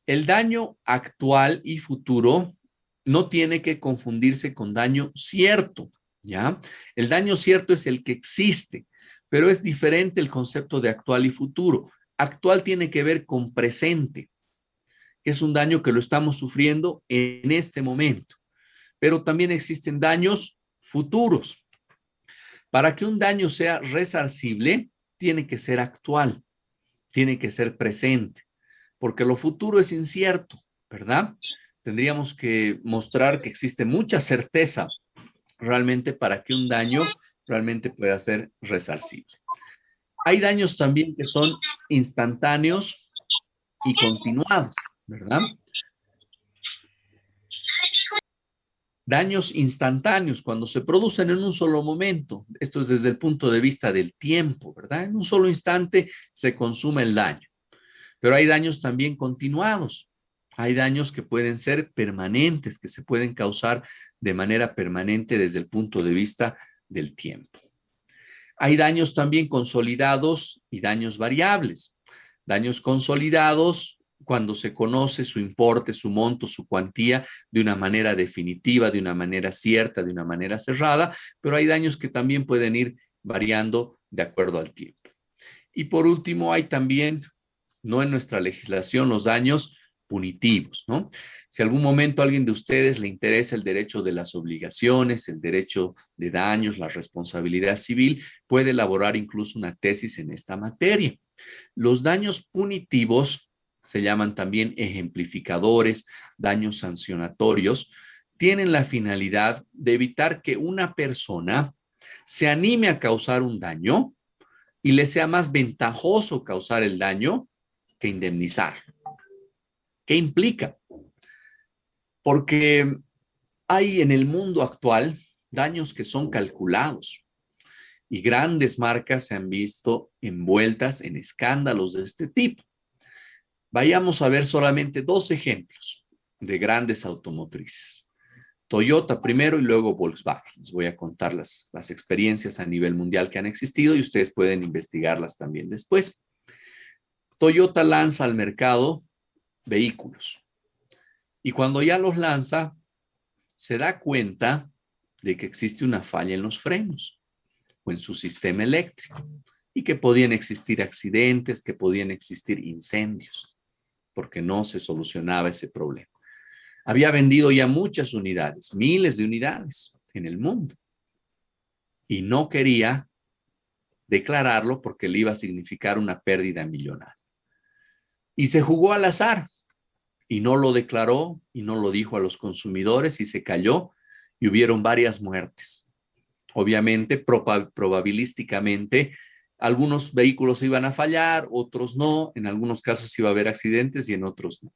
El daño actual y futuro no tiene que confundirse con daño cierto, ¿ya? El daño cierto es el que existe, pero es diferente el concepto de actual y futuro. Actual tiene que ver con presente, que es un daño que lo estamos sufriendo en este momento, pero también existen daños futuros. Para que un daño sea resarcible, tiene que ser actual, tiene que ser presente, porque lo futuro es incierto, ¿verdad? Tendríamos que mostrar que existe mucha certeza realmente para que un daño realmente pueda ser resarcible. Hay daños también que son instantáneos y continuados, ¿verdad? Daños instantáneos, cuando se producen en un solo momento, esto es desde el punto de vista del tiempo, ¿verdad? En un solo instante se consume el daño. Pero hay daños también continuados. Hay daños que pueden ser permanentes, que se pueden causar de manera permanente desde el punto de vista del tiempo. Hay daños también consolidados y daños variables. Daños consolidados cuando se conoce su importe, su monto, su cuantía de una manera definitiva, de una manera cierta, de una manera cerrada, pero hay daños que también pueden ir variando de acuerdo al tiempo. Y por último, hay también, no en nuestra legislación, los daños punitivos, ¿no? Si algún momento a alguien de ustedes le interesa el derecho de las obligaciones, el derecho de daños, la responsabilidad civil, puede elaborar incluso una tesis en esta materia. Los daños punitivos se llaman también ejemplificadores, daños sancionatorios, tienen la finalidad de evitar que una persona se anime a causar un daño y le sea más ventajoso causar el daño que indemnizar. ¿Qué implica? Porque hay en el mundo actual daños que son calculados y grandes marcas se han visto envueltas en escándalos de este tipo. Vayamos a ver solamente dos ejemplos de grandes automotrices. Toyota primero y luego Volkswagen. Les voy a contar las experiencias a nivel mundial que han existido y ustedes pueden investigarlas también después. Toyota lanza al mercado vehículos y cuando ya los lanza, se da cuenta de que existe una falla en los frenos o en su sistema eléctrico y que podían existir accidentes, que podían existir incendios, porque no se solucionaba ese problema. Había vendido ya muchas unidades, miles de unidades en el mundo, y no quería declararlo porque le iba a significar una pérdida millonaria. Y se jugó al azar y no lo declaró y no lo dijo a los consumidores y se cayó y hubieron varias muertes. Obviamente, probabilísticamente, algunos vehículos iban a fallar, otros no, en algunos casos iba a haber accidentes y en otros no.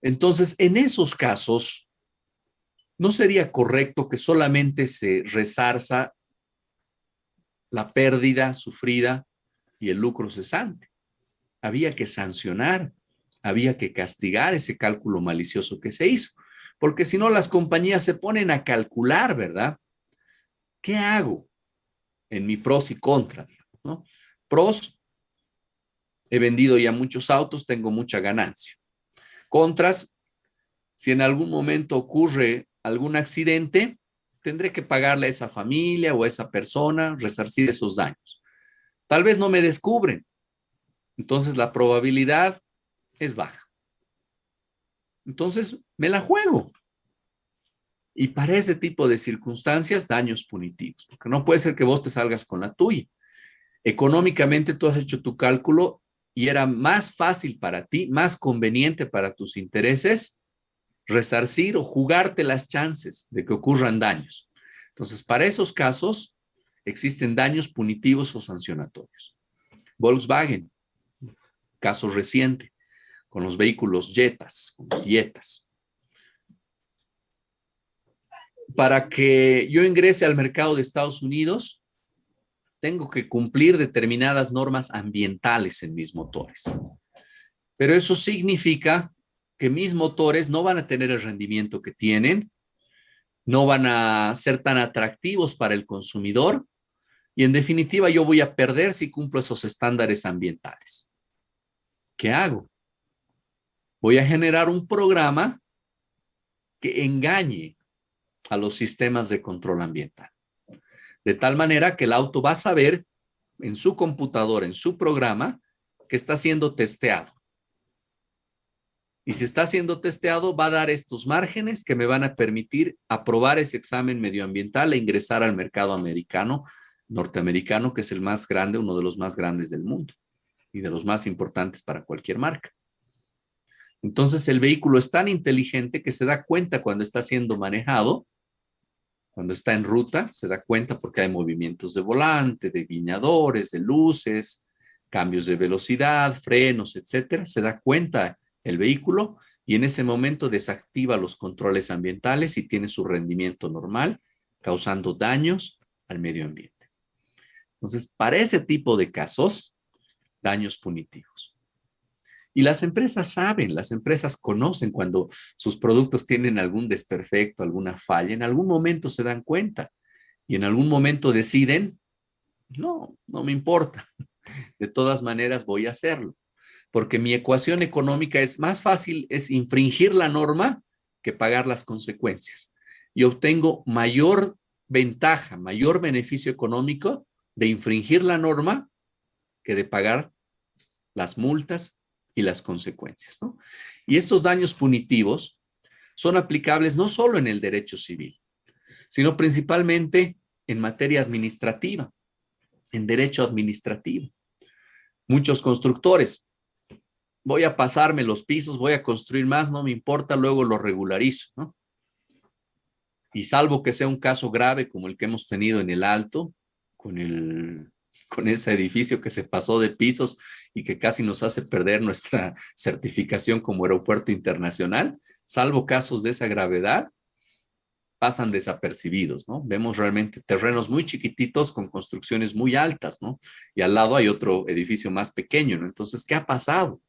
Entonces, en esos casos, no sería correcto que solamente se resarza la pérdida sufrida y el lucro cesante. Había que sancionar, había que castigar ese cálculo malicioso que se hizo, porque si no las compañías se ponen a calcular, ¿verdad? ¿Qué hago en mi pros y contras, ¿no? Pros, he vendido ya muchos autos, tengo mucha ganancia. Contras, si en algún momento ocurre algún accidente, tendré que pagarle a esa familia o a esa persona, resarcir esos daños. Tal vez no me descubren, entonces la probabilidad es baja. Entonces me la juego. Y para ese tipo de circunstancias, daños punitivos, porque no puede ser que vos te salgas con la tuya. Económicamente tú has hecho tu cálculo y era más fácil para ti, más conveniente para tus intereses, resarcir o jugarte las chances de que ocurran daños. Entonces, para esos casos, existen daños punitivos o sancionatorios. Volkswagen, caso reciente, con los vehículos Jetas, con los Jetas. Para que yo ingrese al mercado de Estados Unidos, tengo que cumplir determinadas normas ambientales en mis motores. Pero eso significa que mis motores no van a tener el rendimiento que tienen, no van a ser tan atractivos para el consumidor y en definitiva yo voy a perder si cumplo esos estándares ambientales. ¿Qué hago? Voy a generar un programa que engañe a los sistemas de control ambiental. De tal manera que el auto va a saber en su computadora, en su programa, que está siendo testeado. Y si está siendo testeado, va a dar estos márgenes que me van a permitir aprobar ese examen medioambiental e ingresar al mercado norteamericano, que es el más grande, uno de los más grandes del mundo y de los más importantes para cualquier marca. Entonces, el vehículo es tan inteligente que se da cuenta cuando está siendo manejado. Cuando está en ruta, se da cuenta porque hay movimientos de volante, de guiñadores, de luces, cambios de velocidad, frenos, etcétera. Se da cuenta el vehículo y en ese momento desactiva los controles ambientales y tiene su rendimiento normal, causando daños al medio ambiente. Entonces, para ese tipo de casos, daños punitivos. Y las empresas saben, las empresas conocen cuando sus productos tienen algún desperfecto, alguna falla, en algún momento se dan cuenta y en algún momento deciden, no me importa, de todas maneras voy a hacerlo. porque mi ecuación económica es más fácil, es infringir la norma que pagar las consecuencias. Y obtengo mayor ventaja, mayor beneficio económico de infringir la norma que de pagar las multas y las consecuencias, ¿no? Y estos daños punitivos son aplicables no solo en el derecho civil, sino principalmente en materia administrativa, en derecho administrativo. Muchos constructores, voy a pasarme los pisos, voy a construir más, no me importa, luego lo regularizo, ¿no? Y salvo que sea un caso grave como el que hemos tenido en el Alto, con ese edificio que se pasó de pisos y que casi nos hace perder nuestra certificación como aeropuerto internacional, salvo casos de esa gravedad, pasan desapercibidos, ¿no? Vemos realmente terrenos muy chiquititos con construcciones muy altas, ¿no? Y al lado hay otro edificio más pequeño, ¿no? Entonces, ¿qué ha pasado?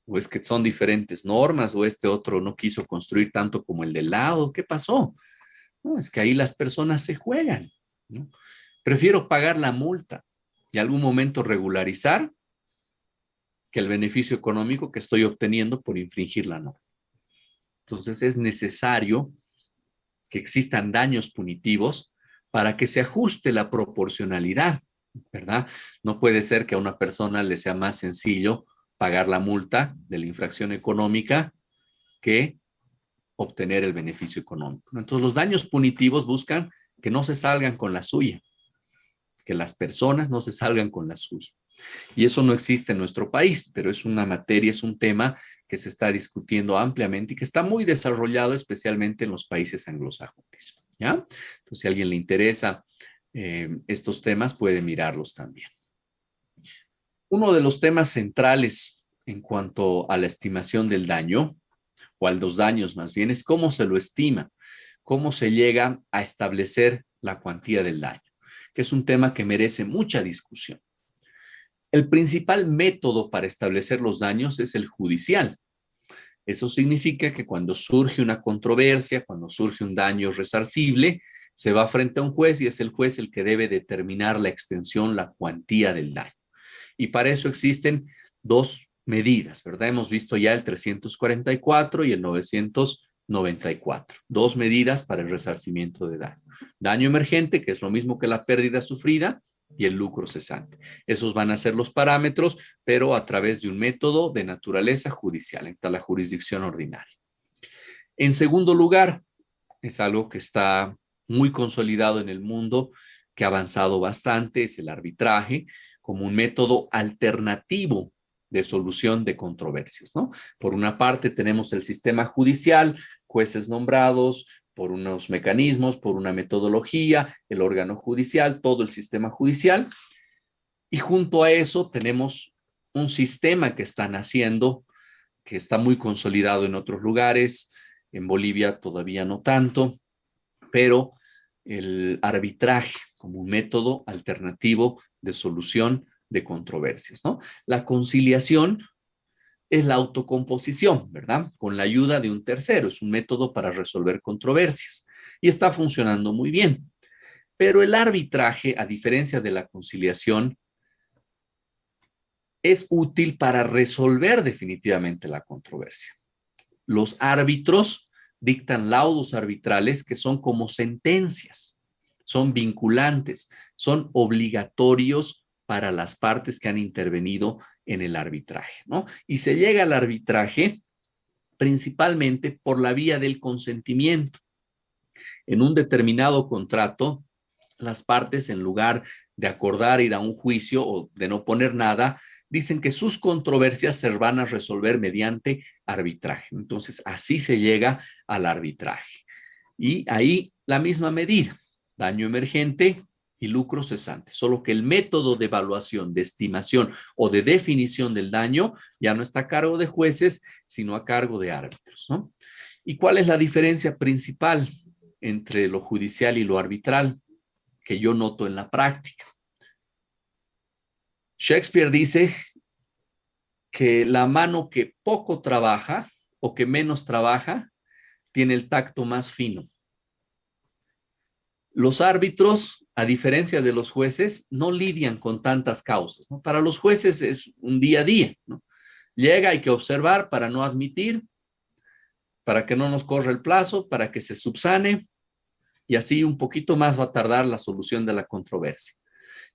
¿O es que son diferentes normas o este otro no quiso construir tanto como el del lado? ¿Qué pasó? No, es que ahí las personas se juegan, ¿no? Prefiero pagar la multa y algún momento regularizar que el beneficio económico que estoy obteniendo por infringir la norma. Entonces es necesario que existan daños punitivos para que se ajuste la proporcionalidad, ¿verdad? No puede ser que a una persona le sea más sencillo pagar la multa de la infracción económica que obtener el beneficio económico. Entonces los daños punitivos buscan que no se salgan con la suya, que las personas no se salgan con la suya. Y eso no existe en nuestro país, pero es una materia, es un tema que se está discutiendo ampliamente y que está muy desarrollado, especialmente en los países anglosajones, ¿ya? Entonces, si a alguien le interesa estos temas, puede mirarlos también. Uno de los temas centrales en cuanto a la estimación del daño, o a los daños más bien, es cómo se lo estima, cómo se llega a establecer la cuantía del daño, que es un tema que merece mucha discusión. El principal método para establecer los daños es el judicial. Eso significa que cuando surge una controversia, cuando surge un daño resarcible, se va frente a un juez y es el juez el que debe determinar la extensión, la cuantía del daño. Y para eso existen dos medidas, ¿verdad? Hemos visto ya el 344 y el 994. Dos medidas para el resarcimiento de daño. Daño emergente, que es lo mismo que la pérdida sufrida, y el lucro cesante. Esos van a ser los parámetros, pero a través de un método de naturaleza judicial, en la jurisdicción ordinaria. En segundo lugar, es algo que está muy consolidado en el mundo, que ha avanzado bastante, es el arbitraje como un método alternativo de solución de controversias, ¿no? Por una parte tenemos el sistema judicial, jueces nombrados por unos mecanismos, por una metodología, el órgano judicial, todo el sistema judicial, y junto a eso tenemos un sistema que están haciendo, que está muy consolidado en otros lugares, en Bolivia todavía no tanto, pero el arbitraje como un método alternativo de solución de controversias, ¿no? La conciliación es la autocomposición, ¿verdad? Con la ayuda de un tercero, es un método para resolver controversias y está funcionando muy bien. Pero el arbitraje, a diferencia de la conciliación, es útil para resolver definitivamente la controversia. Los árbitros dictan laudos arbitrales que son como sentencias, son vinculantes, son obligatorios para las partes que han intervenido en el arbitraje, ¿no? Y se llega al arbitraje principalmente por la vía del consentimiento. En un determinado contrato, las partes, en lugar de acordar ir a un juicio o de no poner nada, dicen que sus controversias se van a resolver mediante arbitraje. Entonces, así se llega al arbitraje. Y ahí la misma medida, daño emergente y lucro cesante, solo que el método de evaluación, de estimación o de definición del daño ya no está a cargo de jueces, sino a cargo de árbitros, ¿no? ¿Y cuál es la diferencia principal entre lo judicial y lo arbitral que yo noto en la práctica? Shakespeare dice que la mano que poco trabaja o que menos trabaja tiene el tacto más fino. Los árbitros a diferencia de los jueces, no lidian con tantas causas, ¿no? Para los jueces es un día a día, ¿no? Llega, hay que observar para no admitir, para que no nos corra el plazo, para que se subsane, y así un poquito más va a tardar la solución de la controversia.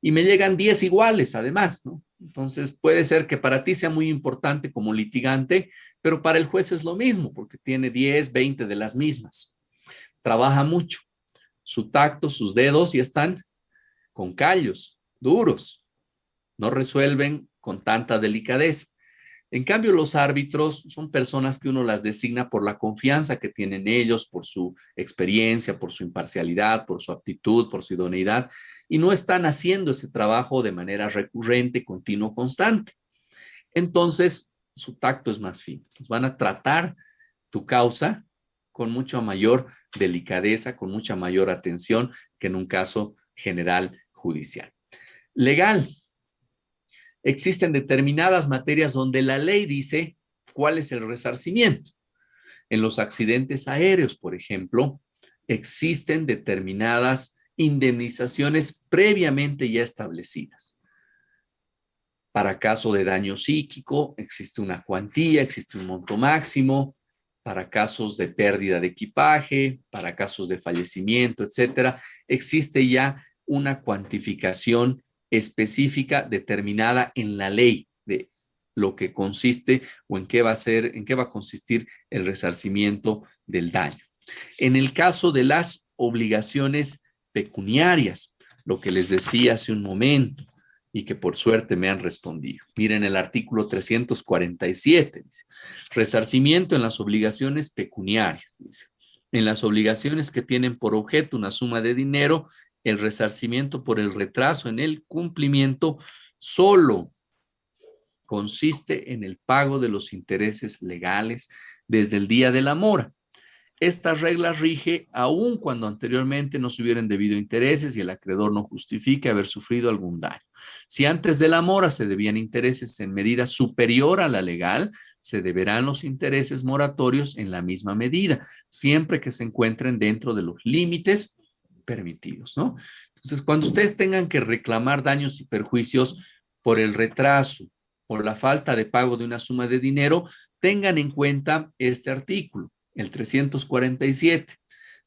Y me llegan 10 iguales además, ¿no? Entonces puede ser que para ti sea muy importante como litigante, pero para el juez es lo mismo, porque tiene 10, 20 de las mismas. Trabaja mucho, su tacto, sus dedos, y están con callos duros, no resuelven con tanta delicadeza. En cambio, los árbitros son personas que uno las designa por la confianza que tienen ellos, por su experiencia, por su imparcialidad, por su aptitud, por su idoneidad, y no están haciendo ese trabajo de manera recurrente, continuo, constante. Entonces, su tacto es más fino. Van a tratar tu causa con mucha mayor delicadeza, con mucha mayor atención que en un caso general judicial. Legal. Existen determinadas materias donde la ley dice cuál es el resarcimiento. En los accidentes aéreos, por ejemplo, existen determinadas indemnizaciones previamente ya establecidas. Para caso de daño psíquico, existe una cuantía, existe un monto máximo. Para casos de pérdida de equipaje, para casos de fallecimiento, etcétera, existe ya una cuantificación específica determinada en la ley de lo que consiste o en qué va a ser, en qué va a consistir el resarcimiento del daño. En el caso de las obligaciones pecuniarias, lo que les decía hace un momento y que por suerte me han respondido. Miren el artículo 347, dice, resarcimiento en las obligaciones pecuniarias, dice. En las obligaciones que tienen por objeto una suma de dinero, el resarcimiento por el retraso en el cumplimiento solo consiste en el pago de los intereses legales desde el día de la mora. Esta regla rige aun cuando anteriormente no se hubieran debido intereses y el acreedor no justifique haber sufrido algún daño. Si antes de la mora se debían intereses en medida superior a la legal, se deberán los intereses moratorios en la misma medida, siempre que se encuentren dentro de los límites permitidos, ¿no? Entonces, cuando ustedes tengan que reclamar daños y perjuicios por el retraso, por la falta de pago de una suma de dinero, tengan en cuenta este artículo, el 347.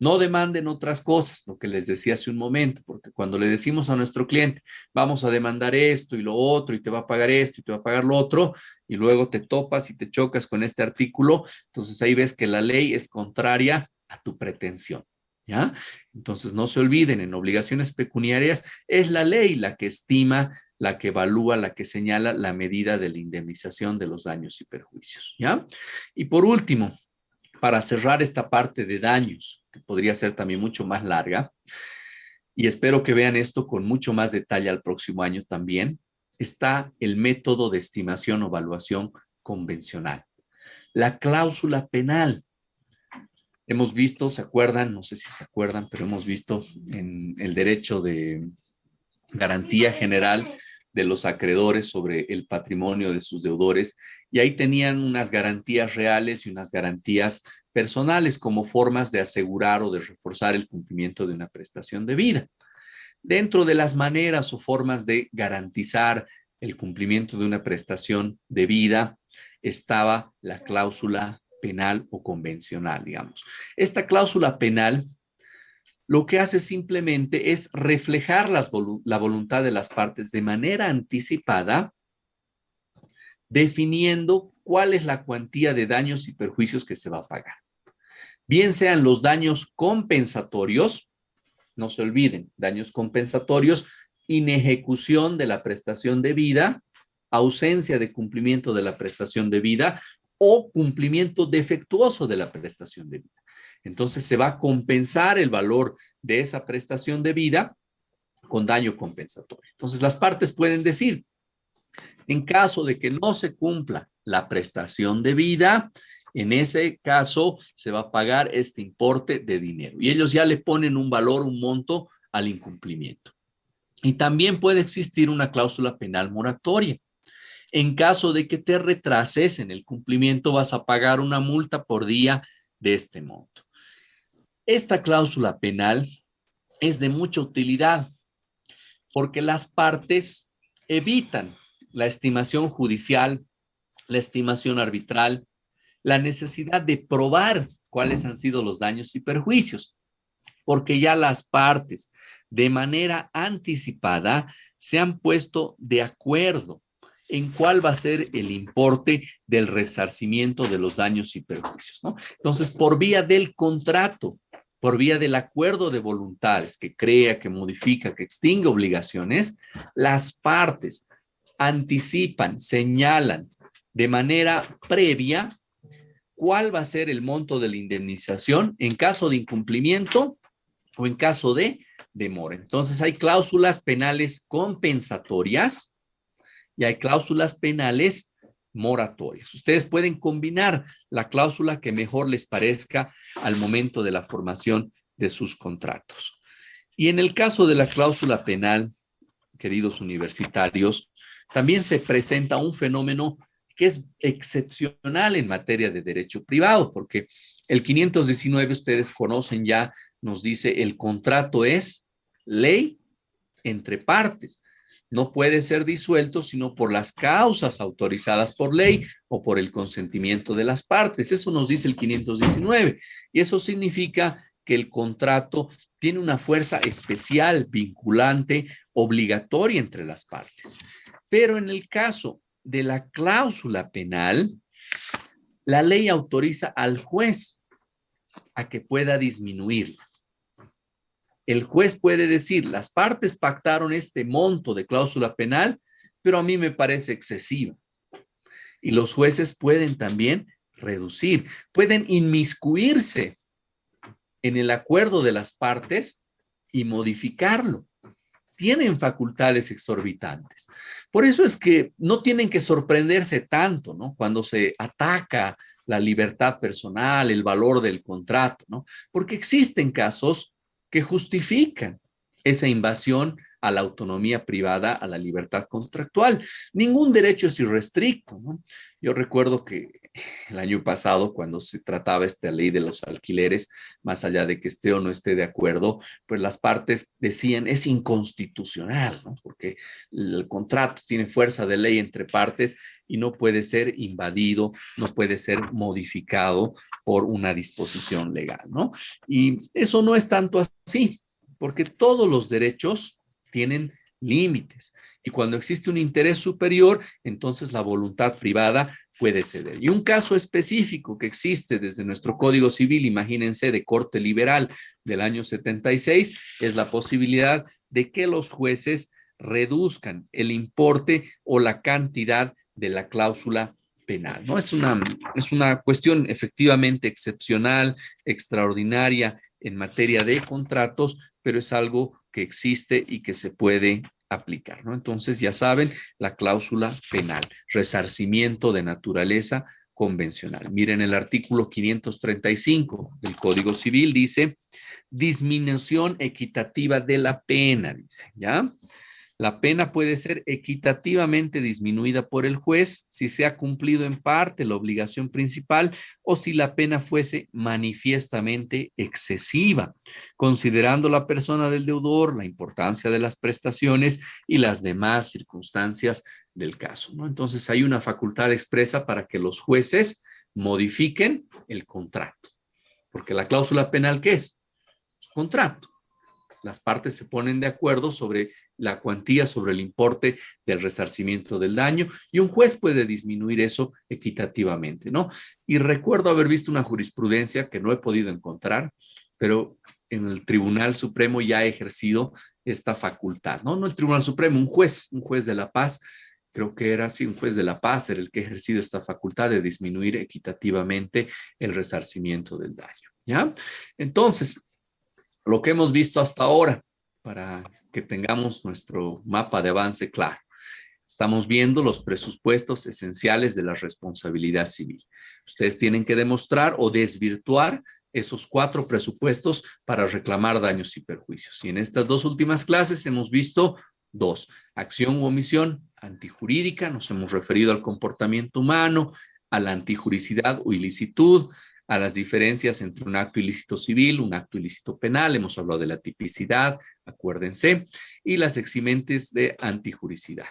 No demanden otras cosas, lo que les decía hace un momento, porque cuando le decimos a nuestro cliente, vamos a demandar esto y lo otro, y te va a pagar esto y te va a pagar lo otro, y luego te topas y te chocas con este artículo, entonces ahí ves que la ley es contraria a tu pretensión, ¿ya? Entonces no se olviden, en obligaciones pecuniarias es la ley la que estima, la que evalúa, la que señala la medida de la indemnización de los daños y perjuicios, ¿ya? Y por último, para cerrar esta parte de daños, que podría ser también mucho más larga, y espero que vean esto con mucho más detalle al próximo año también, está el método de estimación o evaluación convencional. La cláusula penal. Hemos visto, ¿se acuerdan? No sé si se acuerdan, pero hemos visto en el derecho de garantía general de los acreedores sobre el patrimonio de sus deudores, y ahí tenían unas garantías reales y unas garantías personales como formas de asegurar o de reforzar el cumplimiento de una prestación de vida. Dentro de las maneras o formas de garantizar el cumplimiento de una prestación de vida estaba la cláusula penal o convencional, digamos. Esta cláusula penal lo que hace simplemente es reflejar la voluntad de las partes de manera anticipada, definiendo cuál es la cuantía de daños y perjuicios que se va a pagar. Bien sean los daños compensatorios, no se olviden, daños compensatorios, inejecución de la prestación de vida, ausencia de cumplimiento de la prestación de vida o cumplimiento defectuoso de la prestación de vida. Entonces se va a compensar el valor de esa prestación de vida con daño compensatorio. Entonces las partes pueden decir, en caso de que no se cumpla la prestación de vida, en ese caso se va a pagar este importe de dinero. Y ellos ya le ponen un valor, un monto al incumplimiento. Y también puede existir una cláusula penal moratoria. En caso de que te retrases en el cumplimiento, vas a pagar una multa por día de este monto. Esta cláusula penal es de mucha utilidad porque las partes evitan la estimación judicial, la estimación arbitral, la necesidad de probar cuáles han sido los daños y perjuicios, porque ya las partes de manera anticipada se han puesto de acuerdo en cuál va a ser el importe del resarcimiento de los daños y perjuicios, ¿no? Entonces, por vía del contrato, por vía del acuerdo de voluntades que crea, que modifica, que extingue obligaciones, las partes anticipan, señalan de manera previa cuál va a ser el monto de la indemnización en caso de incumplimiento o en caso de demora. Entonces hay cláusulas penales compensatorias y hay cláusulas penales moratorias. Ustedes pueden combinar la cláusula que mejor les parezca al momento de la formación de sus contratos. Y en el caso de la cláusula penal, queridos universitarios, también se presenta un fenómeno que es excepcional en materia de derecho privado, porque el 519, ustedes conocen ya, nos dice el contrato es ley entre partes. No puede ser disuelto sino por las causas autorizadas por ley o por el consentimiento de las partes. Eso nos dice el 519. Y eso significa que el contrato tiene una fuerza especial, vinculante, obligatoria entre las partes. Pero en el caso de la cláusula penal, la ley autoriza al juez a que pueda disminuirla. El juez puede decir, las partes pactaron este monto de cláusula penal, pero a mí me parece excesiva. Y los jueces pueden también reducir, pueden inmiscuirse en el acuerdo de las partes y modificarlo. Tienen facultades exorbitantes. Por eso es que no tienen que sorprenderse tanto, ¿no? Cuando se ataca la libertad personal, el valor del contrato, ¿no? Porque existen casos que justifican esa invasión a la autonomía privada, a la libertad contractual. Ningún derecho es irrestricto, ¿no? Yo recuerdo que el año pasado, cuando se trataba esta ley de los alquileres, más allá de que esté o no esté de acuerdo, pues las partes decían es inconstitucional, ¿no? Porque el contrato tiene fuerza de ley entre partes y no puede ser invadido, no puede ser modificado por una disposición legal, ¿no? Y eso no es tanto así, porque todos los derechos tienen límites. Y cuando existe un interés superior, entonces la voluntad privada puede ceder. Y un caso específico que existe desde nuestro Código Civil, imagínense, de corte liberal del año 76, es la posibilidad de que los jueces reduzcan el importe o la cantidad de la cláusula penal, ¿no? Es una cuestión efectivamente excepcional, extraordinaria en materia de contratos, pero es algo que existe y que se puede aplicar, ¿no? Entonces, ya saben, la cláusula penal, resarcimiento de naturaleza convencional. Miren el artículo 535 del Código Civil, dice disminución equitativa de la pena, dice, ¿ya? La pena puede ser equitativamente disminuida por el juez si se ha cumplido en parte la obligación principal o si la pena fuese manifiestamente excesiva, considerando la persona del deudor, la importancia de las prestaciones y las demás circunstancias del caso, ¿no? Entonces hay una facultad expresa para que los jueces modifiquen el contrato, porque la cláusula penal, ¿qué es? Contrato. Las partes se ponen de acuerdo sobre la cuantía, sobre el importe del resarcimiento del daño y un juez puede disminuir eso equitativamente, ¿no? Y recuerdo haber visto una jurisprudencia que no he podido encontrar, pero en el Tribunal Supremo ya ha ejercido esta facultad, ¿no? No el Tribunal Supremo, un juez de la paz, creo que era así, un juez de la paz era el que ha ejercido esta facultad de disminuir equitativamente el resarcimiento del daño, ¿ya? Entonces, lo que hemos visto hasta ahora, para que tengamos nuestro mapa de avance claro. Estamos viendo los presupuestos esenciales de la responsabilidad civil. Ustedes tienen que demostrar o desvirtuar esos 4 presupuestos para reclamar daños y perjuicios. Y en estas 2 últimas clases hemos visto 2, acción u omisión antijurídica, nos hemos referido al comportamiento humano, a la antijuricidad o ilicitud, a las diferencias entre un acto ilícito civil, un acto ilícito penal, hemos hablado de la tipicidad, acuérdense, y las eximentes de antijuricidad.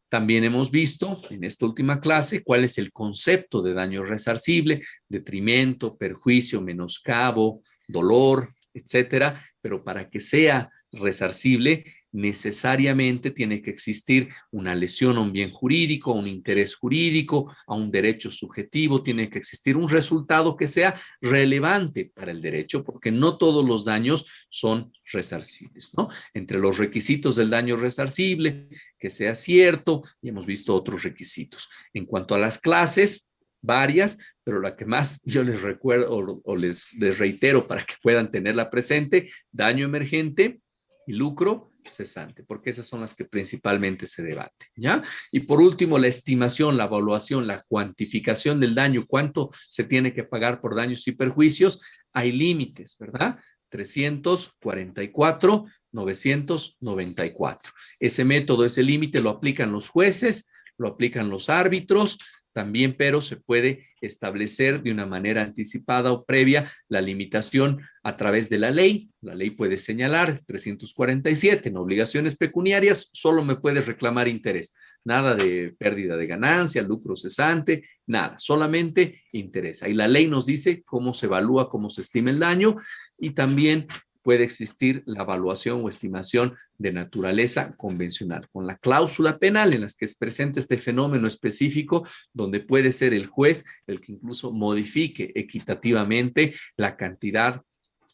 También hemos visto en esta última clase cuál es el concepto de daño resarcible, detrimento, perjuicio, menoscabo, dolor, etcétera, pero para que sea resarcible necesariamente tiene que existir una lesión a un bien jurídico, a un interés jurídico, a un derecho subjetivo, tiene que existir un resultado que sea relevante para el derecho, porque no todos los daños son resarcibles, ¿no? Entre los requisitos del daño resarcible, que sea cierto, y hemos visto otros requisitos. En cuanto a las clases, varias, pero la que más yo les recuerdo o les reitero para que puedan tenerla presente, daño emergente y lucro cesante, porque esas son las que principalmente se debaten, ¿ya? Y por último, la estimación, la evaluación, la cuantificación del daño, cuánto se tiene que pagar por daños y perjuicios, hay límites, ¿verdad? 344, 994. Ese método, ese límite lo aplican los jueces, lo aplican los árbitros, también, pero se puede establecer de una manera anticipada o previa la limitación a través de la ley. La ley puede señalar 347 en obligaciones pecuniarias, solo me puedes reclamar interés. Nada de pérdida de ganancia, lucro cesante, nada, solamente interés. Ahí la ley nos dice cómo se evalúa, cómo se estima el daño y también puede existir la evaluación o estimación de naturaleza convencional, con la cláusula penal en la que es presente este fenómeno específico, donde puede ser el juez el que incluso modifique equitativamente la cantidad,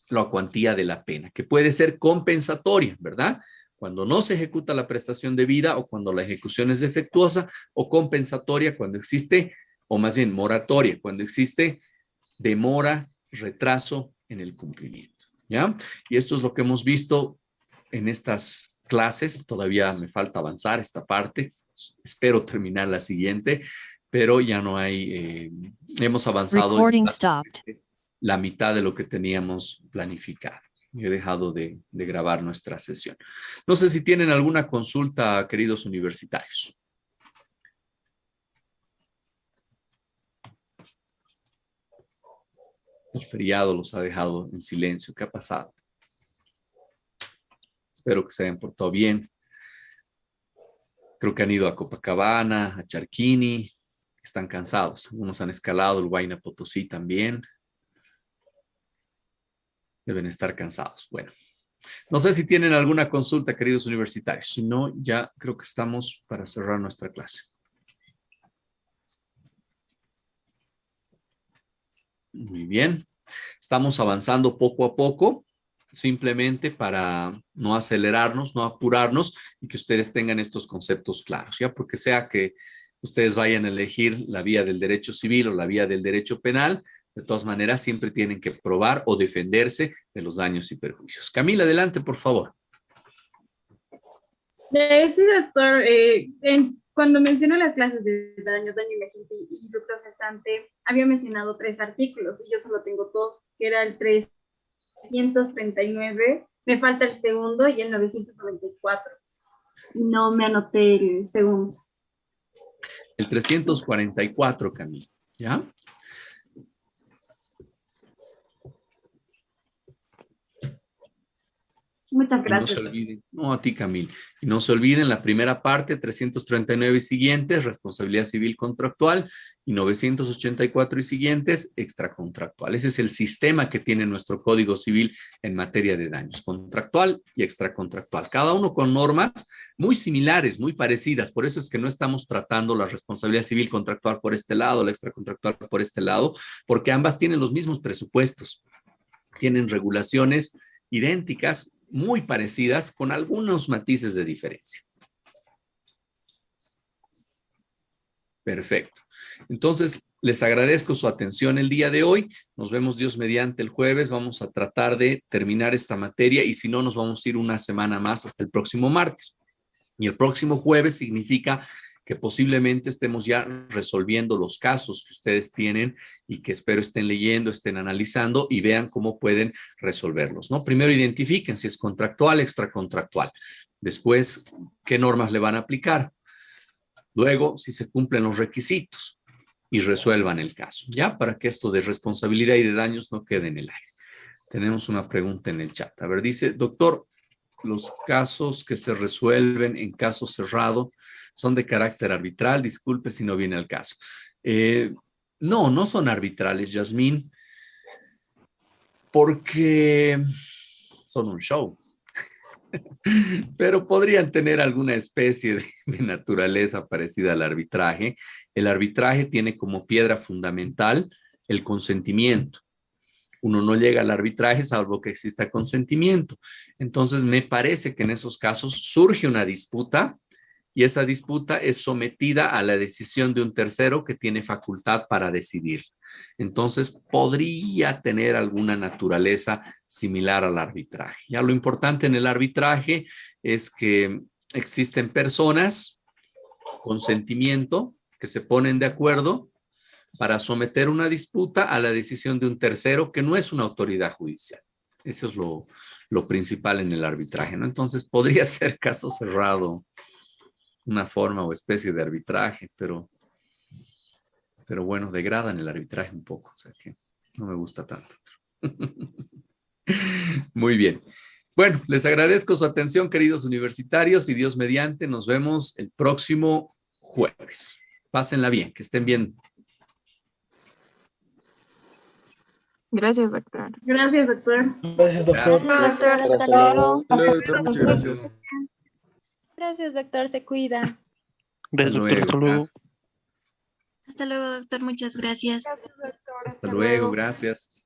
la cuantía de la pena, que puede ser compensatoria, ¿verdad? Cuando no se ejecuta la prestación debida o cuando la ejecución es defectuosa, o compensatoria cuando existe, o más bien moratoria, cuando existe demora, retraso en el cumplimiento. ¿Ya? Y esto es lo que hemos visto en estas clases. Todavía me falta avanzar esta parte. Espero terminar la siguiente, pero ya no hay, hemos avanzado la mitad de lo que teníamos planificado. He dejado de grabar nuestra sesión. No sé si tienen alguna consulta, queridos universitarios. El feriado los ha dejado en silencio. ¿Qué ha pasado? Espero que se hayan portado bien. Creo que han ido a Copacabana, a Charquini. Están cansados. Algunos han escalado el Huayna Potosí también. Deben estar cansados. Bueno, no sé si tienen alguna consulta, queridos universitarios. Si no, ya creo que estamos para cerrar nuestra clase. Muy bien. Estamos avanzando poco a poco, simplemente para no acelerarnos, no apurarnos y que ustedes tengan estos conceptos claros, ¿ya? Porque sea que ustedes vayan a elegir la vía del derecho civil o la vía del derecho penal, de todas maneras siempre tienen que probar o defenderse de los daños y perjuicios. Camila, adelante, por favor.
Sí, doctor. Cuando mencionó las clases de daño emergente y lucro cesante, había mencionado 3 artículos y yo solo tengo 2, que era el 339, me falta el segundo y el 994. No me anoté el segundo.
El 344, Camila, ¿ya?
Muchas gracias.
Y no se olviden, no a ti, Camil, y no se olviden la primera parte, 339 y siguientes, responsabilidad civil contractual, y 984 y siguientes, extracontractual. Ese es el sistema que tiene nuestro Código Civil en materia de daños, contractual y extracontractual. Cada uno con normas muy similares, muy parecidas. Por eso es que no estamos tratando la responsabilidad civil contractual por este lado, la extracontractual por este lado, porque ambas tienen los mismos presupuestos, tienen regulaciones idénticas, muy parecidas, con algunos matices de diferencia. Perfecto. Entonces, les agradezco su atención el día de hoy. Nos vemos Dios mediante el jueves. Vamos a tratar de terminar esta materia y si no, nos vamos a ir una semana más hasta el próximo martes. Y el próximo jueves significa que posiblemente estemos ya resolviendo los casos que ustedes tienen y que espero estén leyendo, estén analizando y vean cómo pueden resolverlos, ¿no? Primero identifiquen si es contractual, extracontractual. Después, qué normas le van a aplicar. Luego, si se cumplen los requisitos. y resuelvan el caso, ¿ya? Para que esto de responsabilidad y de daños no quede en el aire. Tenemos una pregunta en el chat. A ver, dice, doctor, los casos que se resuelven en caso cerrado son de carácter arbitral. Disculpe si no viene al caso. No, no son arbitrales, Yasmín, porque son un show. Pero podrían tener alguna especie de naturaleza parecida al arbitraje. El arbitraje tiene como piedra fundamental el consentimiento. Uno no llega al arbitraje salvo que exista consentimiento. Entonces, me parece que en esos casos surge una disputa y esa disputa es sometida a la decisión de un tercero que tiene facultad para decidir. Entonces, podría tener alguna naturaleza similar al arbitraje. Ya lo importante en el arbitraje es que existen personas con sentimiento que se ponen de acuerdo para someter una disputa a la decisión de un tercero que no es una autoridad judicial. Eso es lo principal en el arbitraje, ¿no? Entonces, podría ser caso cerrado, una forma o especie de arbitraje, pero bueno, degradan el arbitraje un poco, o sea que no me gusta tanto. Muy bien. Bueno, les agradezco su atención, queridos universitarios, y Dios mediante, nos vemos el próximo jueves. Pásenla bien, que estén bien.
Gracias, doctor.
Gracias, doctor.
Gracias, doctor.
Gracias, doctor. Hasta
Hasta
luego.
luego.
Doctor, muchas gracias.
Gracias, doctor. Se cuida.
Hasta
Gracias, doctor.
luego.
Hasta luego.
Gracias.
Hasta luego, doctor. Muchas gracias.
Hasta luego. Gracias.